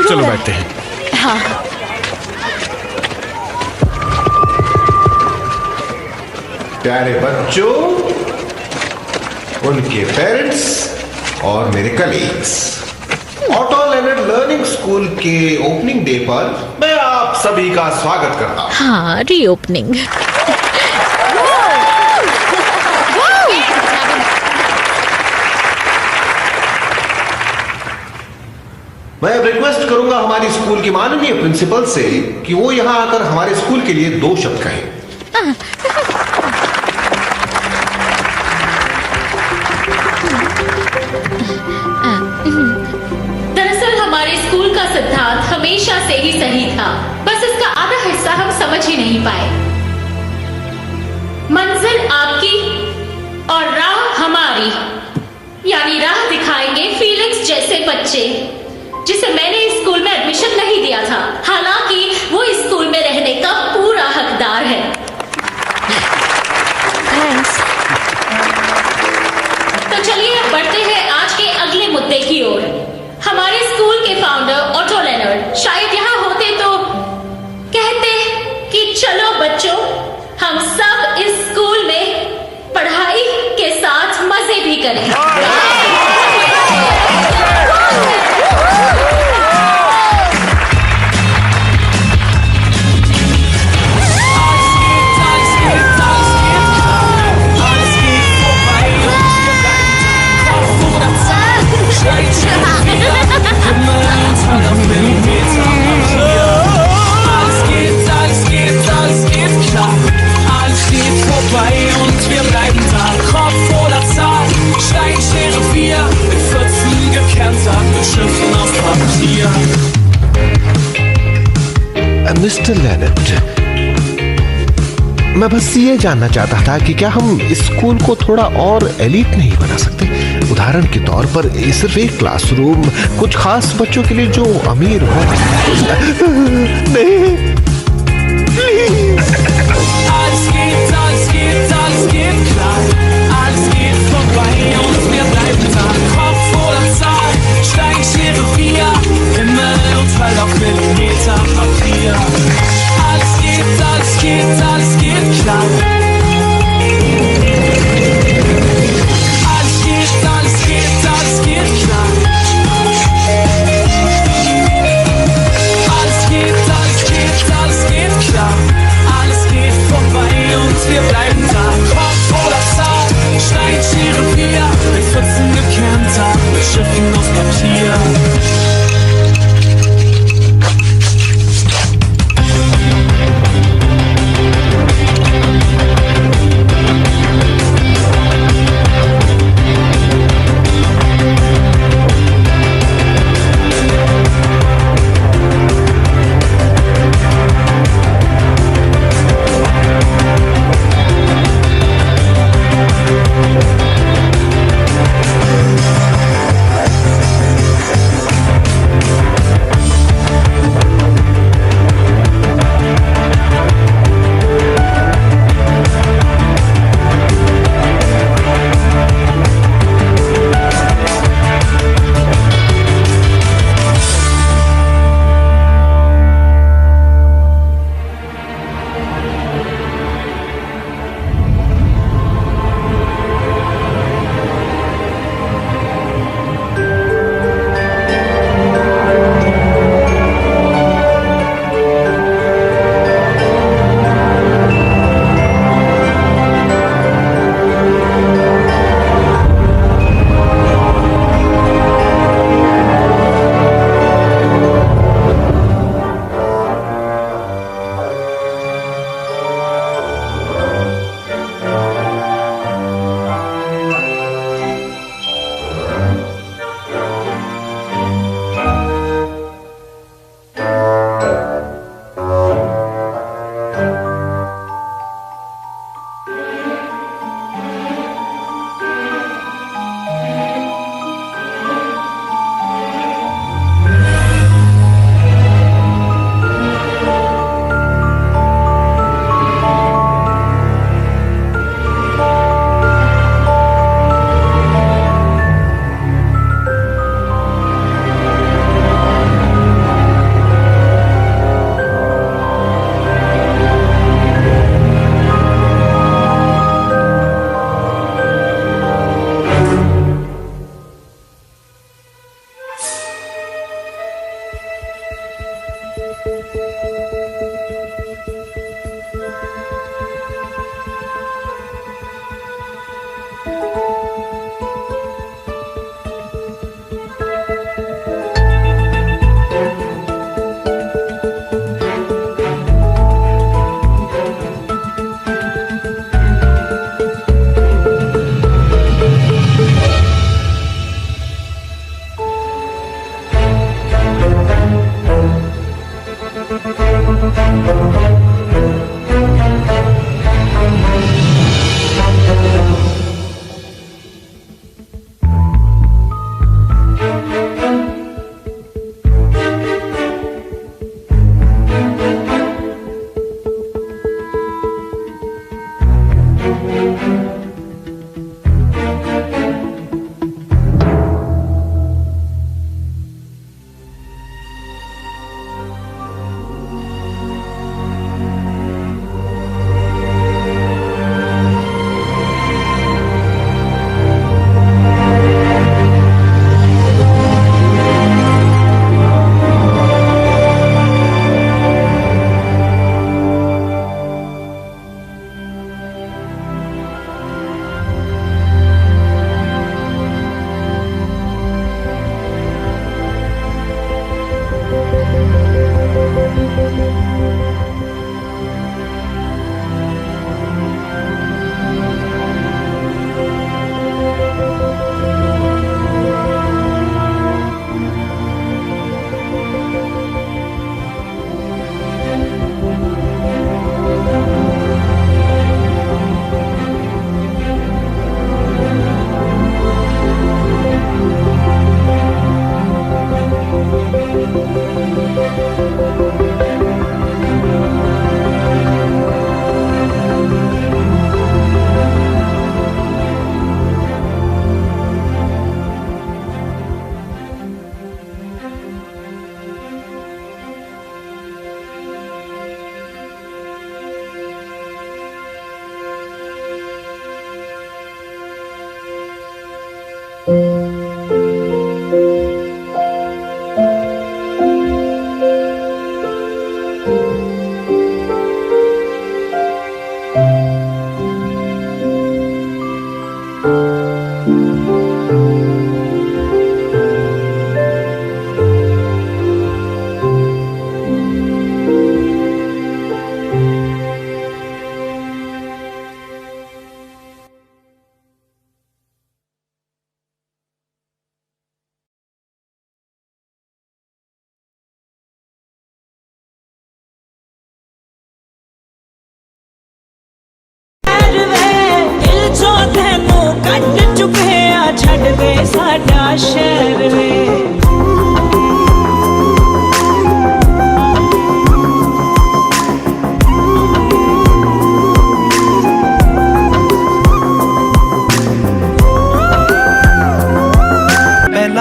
चलो बैठते हैं। हाँ। प्यारे बच्चों, उनके पेरेंट्स और मेरे colleagues, auto Leonard learning school के ओपनिंग डे पर मैं आप सभी का स्वागत करता हूँ। हाँ, रीओपनिंग। मैं अब रिक्वेस्ट करूंगा हमारी स्कूल की माननीय प्रिंसिपल से कि वो यहाँ आकर हमारे स्कूल के लिए 2 शब्द कहें। दरअसल हमारे स्कूल का सिद्धांत हमेशा से ही सही था, बस इसका आधा हिस्सा हम समझ ही नहीं पाए। मंजिल आपकी और राह हमारी, यानी राह दिखाएंगे फीलिक्स जैसे बच्चे, जिसे मैंने इस स्कूल में एडमिशन नहीं दिया था, हालांकि वो इस स्कूल में रहने का पूरा हकदार है। थैंक्स। तो चलिए अब बढ़ते हैं आज के अगले मुद्दे की ओर। हमारे स्कूल के फाउंडर ऑटो लेनर्ड शायद यहाँ होते तो कहते कि चलो बच्चों, हम सब इस स्कूल में पढ़ाई के साथ मजे भी करें। Und wir bleiben da, Kopf oder Zahl, Steinschere 4, mit 14 gekennzeichnet, mit Schriften auf Papier. Mister Leonard, मैं बस ये जानना चाहता था कि क्या हम इस स्कूल को थोड़ा और एलीट नहीं बना सकते? उदाहरण के तौर पर सिर्फ एक क्लासरूम कुछ खास बच्चों के लिए जो अमीर हो। नहीं, Alles geht klar, alles geht vorbei und wir bleiben da. Kopf oder Zahl, Steinschere 4, Himmel und Fall auf Millimeter Papier. Alles geht klar. Alles geht klar. Alles geht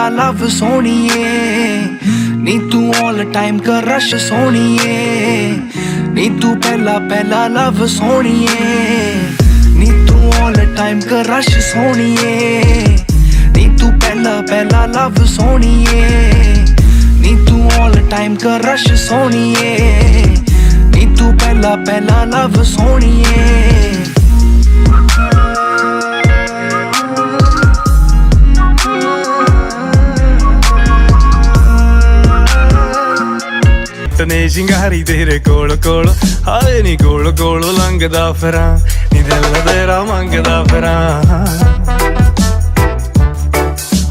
love सोनिए नी तू ऑल टाइम का rush सोनिए नी तू पहला पहला love सोनिए नी तू ऑल टाइम का रश सोनिए नी तू पहला पहला लव सोनिए नी तू ऑल टाइम का रश सोनिए नी तू पहला पहला लव सोनिए ने शिंगारी तेरे कोल कोल हाए नी कोल कोल लंघदा फिरां नी दिल तेरा मंगदा फिरां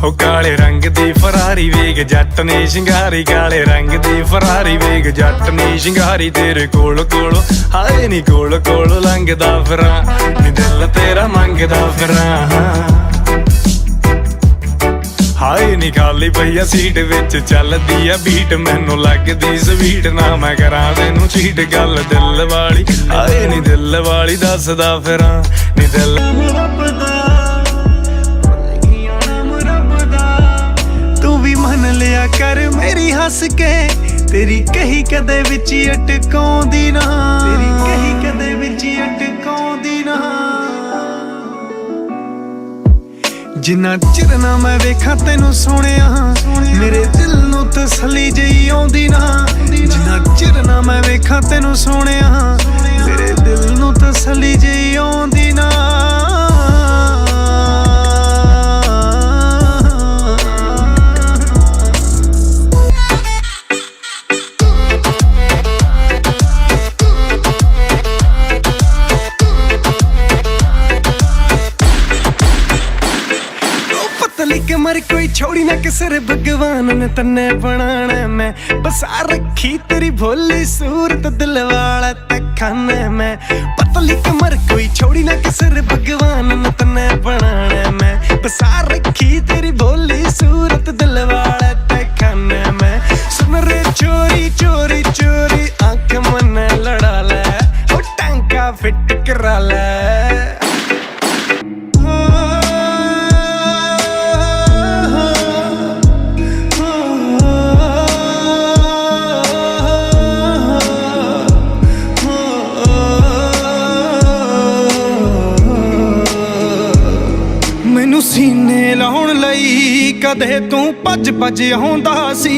हो काले रंग दी फरारी वेग जट ने शिंगारी काले रंग दी फरारी वेग जट ने शिंगारी तेरे कोल कोल हाए नी कोल कोल लंघदा फिरां नी दिल तेरा मंगदा फिरां हाए नी खाली पई सीट विच चलदी आ बीट मैनू लगदी स्वीट ना मैं करां तैनू चीट गल दिल वाली हाए नी दिल वाली दसदा फिरां नी दिल तू भी मन लिया कर मेरी हंस के तेरी कही कदे विच अटकाउंदी ना तेरी कही कदे विच अटकाउंदी ना जिन्ना चिर ना मैं वेखा तेनू सोनिया मेरे दिल नू तसल्ली जई आउंदी ना जिन्ना चिर ना मैं वेखा तेनू सोनिया मेरे दिल नू तसल्ली जई आउंदी ना पतली कमर कोई छोड़ी ना किसर भगवान ने तन्ने बनाना मैं बसा रखी तेरी भोली सूरत दिल वाला तखाने में पतली कमर कोई छोड़ी ना किसर भगवान ने तन्ने बनाना मैं बसा रखी तेरी भोली सूरत दिल वाला तखाने में सुन रे चोरी चोरी चोरी आंख मन लड़ा ले ओ टांका फिट करा ले सीने लाउण लई कदे तू भज भज आउंदा सी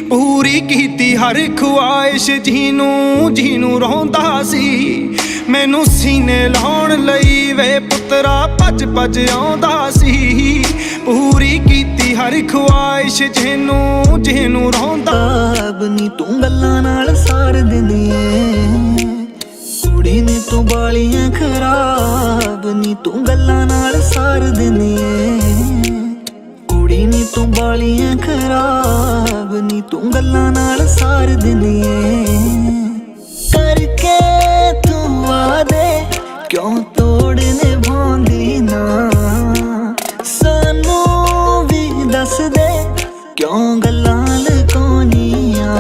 पूरी कीती हर ख्वाहिश जीनू रोंदा सी मैनू सीने लाउण लई वे पुत्रा भज भज आउंदा सी पूरी कीती हर ख्वाहिश जीनू रोंदा नी तू गल्लां नाल सार दिंदी ऐ कुड़ी ने तू बालियां खराब नी तू गल्लां नाल सार दिंदी ऐ कुड़ी नी तू बालियां खराब नी तू गल्लां नाल सार दिंदी ऐ करके तू वादे क्यों तोड़ने भांदी ना सानू भी दस दे क्यों गल्लां लकोनियां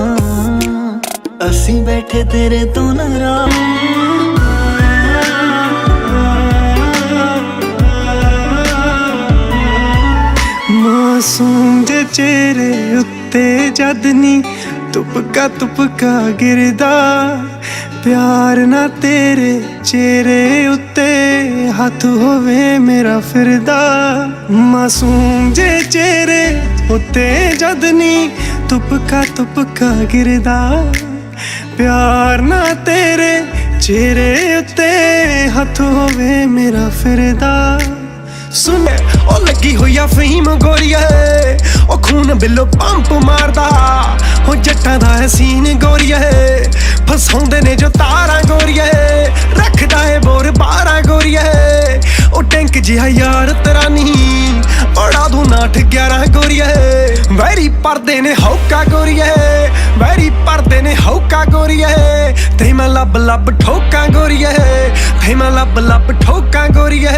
असी बैठे तेरे तो नाराज मासूम जे चेहरे उत्ते जद नी तुपका गिरदा प्यार ना तेरे चेहरे उत्ते हाथ होवे मेरा फिरदा मासूम जे चेहरे उत्ते जद नी तुपका गिरदा प्यार ना तेरे चेहरे उत्ते हाथ होवे मेरा फिरदा सुन ओ लगी हुई आ फहीम गोरिया ओ खून बिलो पंप मारदा ओ जट्टां दा हसीन गोरिया फसाउंदे ने जो तारा गोरिया रखदा है बोर 12 गोरिया ओ टैंक जिहा यार तेरा नहीं बड़ा तू 8-11 गोरिया वैरी परदे ने हौका गोरिया वैरी परदे ने हौका गोरिया ते मैं लब ठोका गोरिया ते मैं लब ठोका गोरिया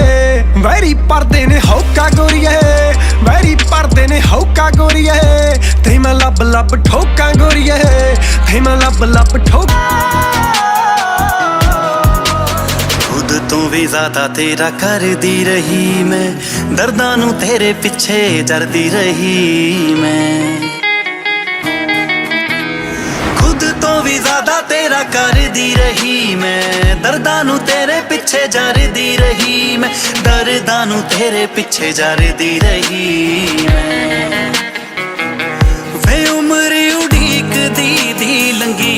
वैरी परदे ने हौका गोरिया वैरी परदे ने हौका गोरिया ते मैं लब ठोका गोरिया ते मैं लब ठोका खुद तो भी ज्यादा तेरा कर दी रही मैं दर्दां नू तेरे पिछे जरदी रही मैं खुद तो भी ज्यादा तेरा कर दी रही मैं दर्दां नू तेरे पिछे जरदी रही मैं दर्दां नू तेरे पिछे जरदी रही मैं वे उम्र उड़ीक दी लंगी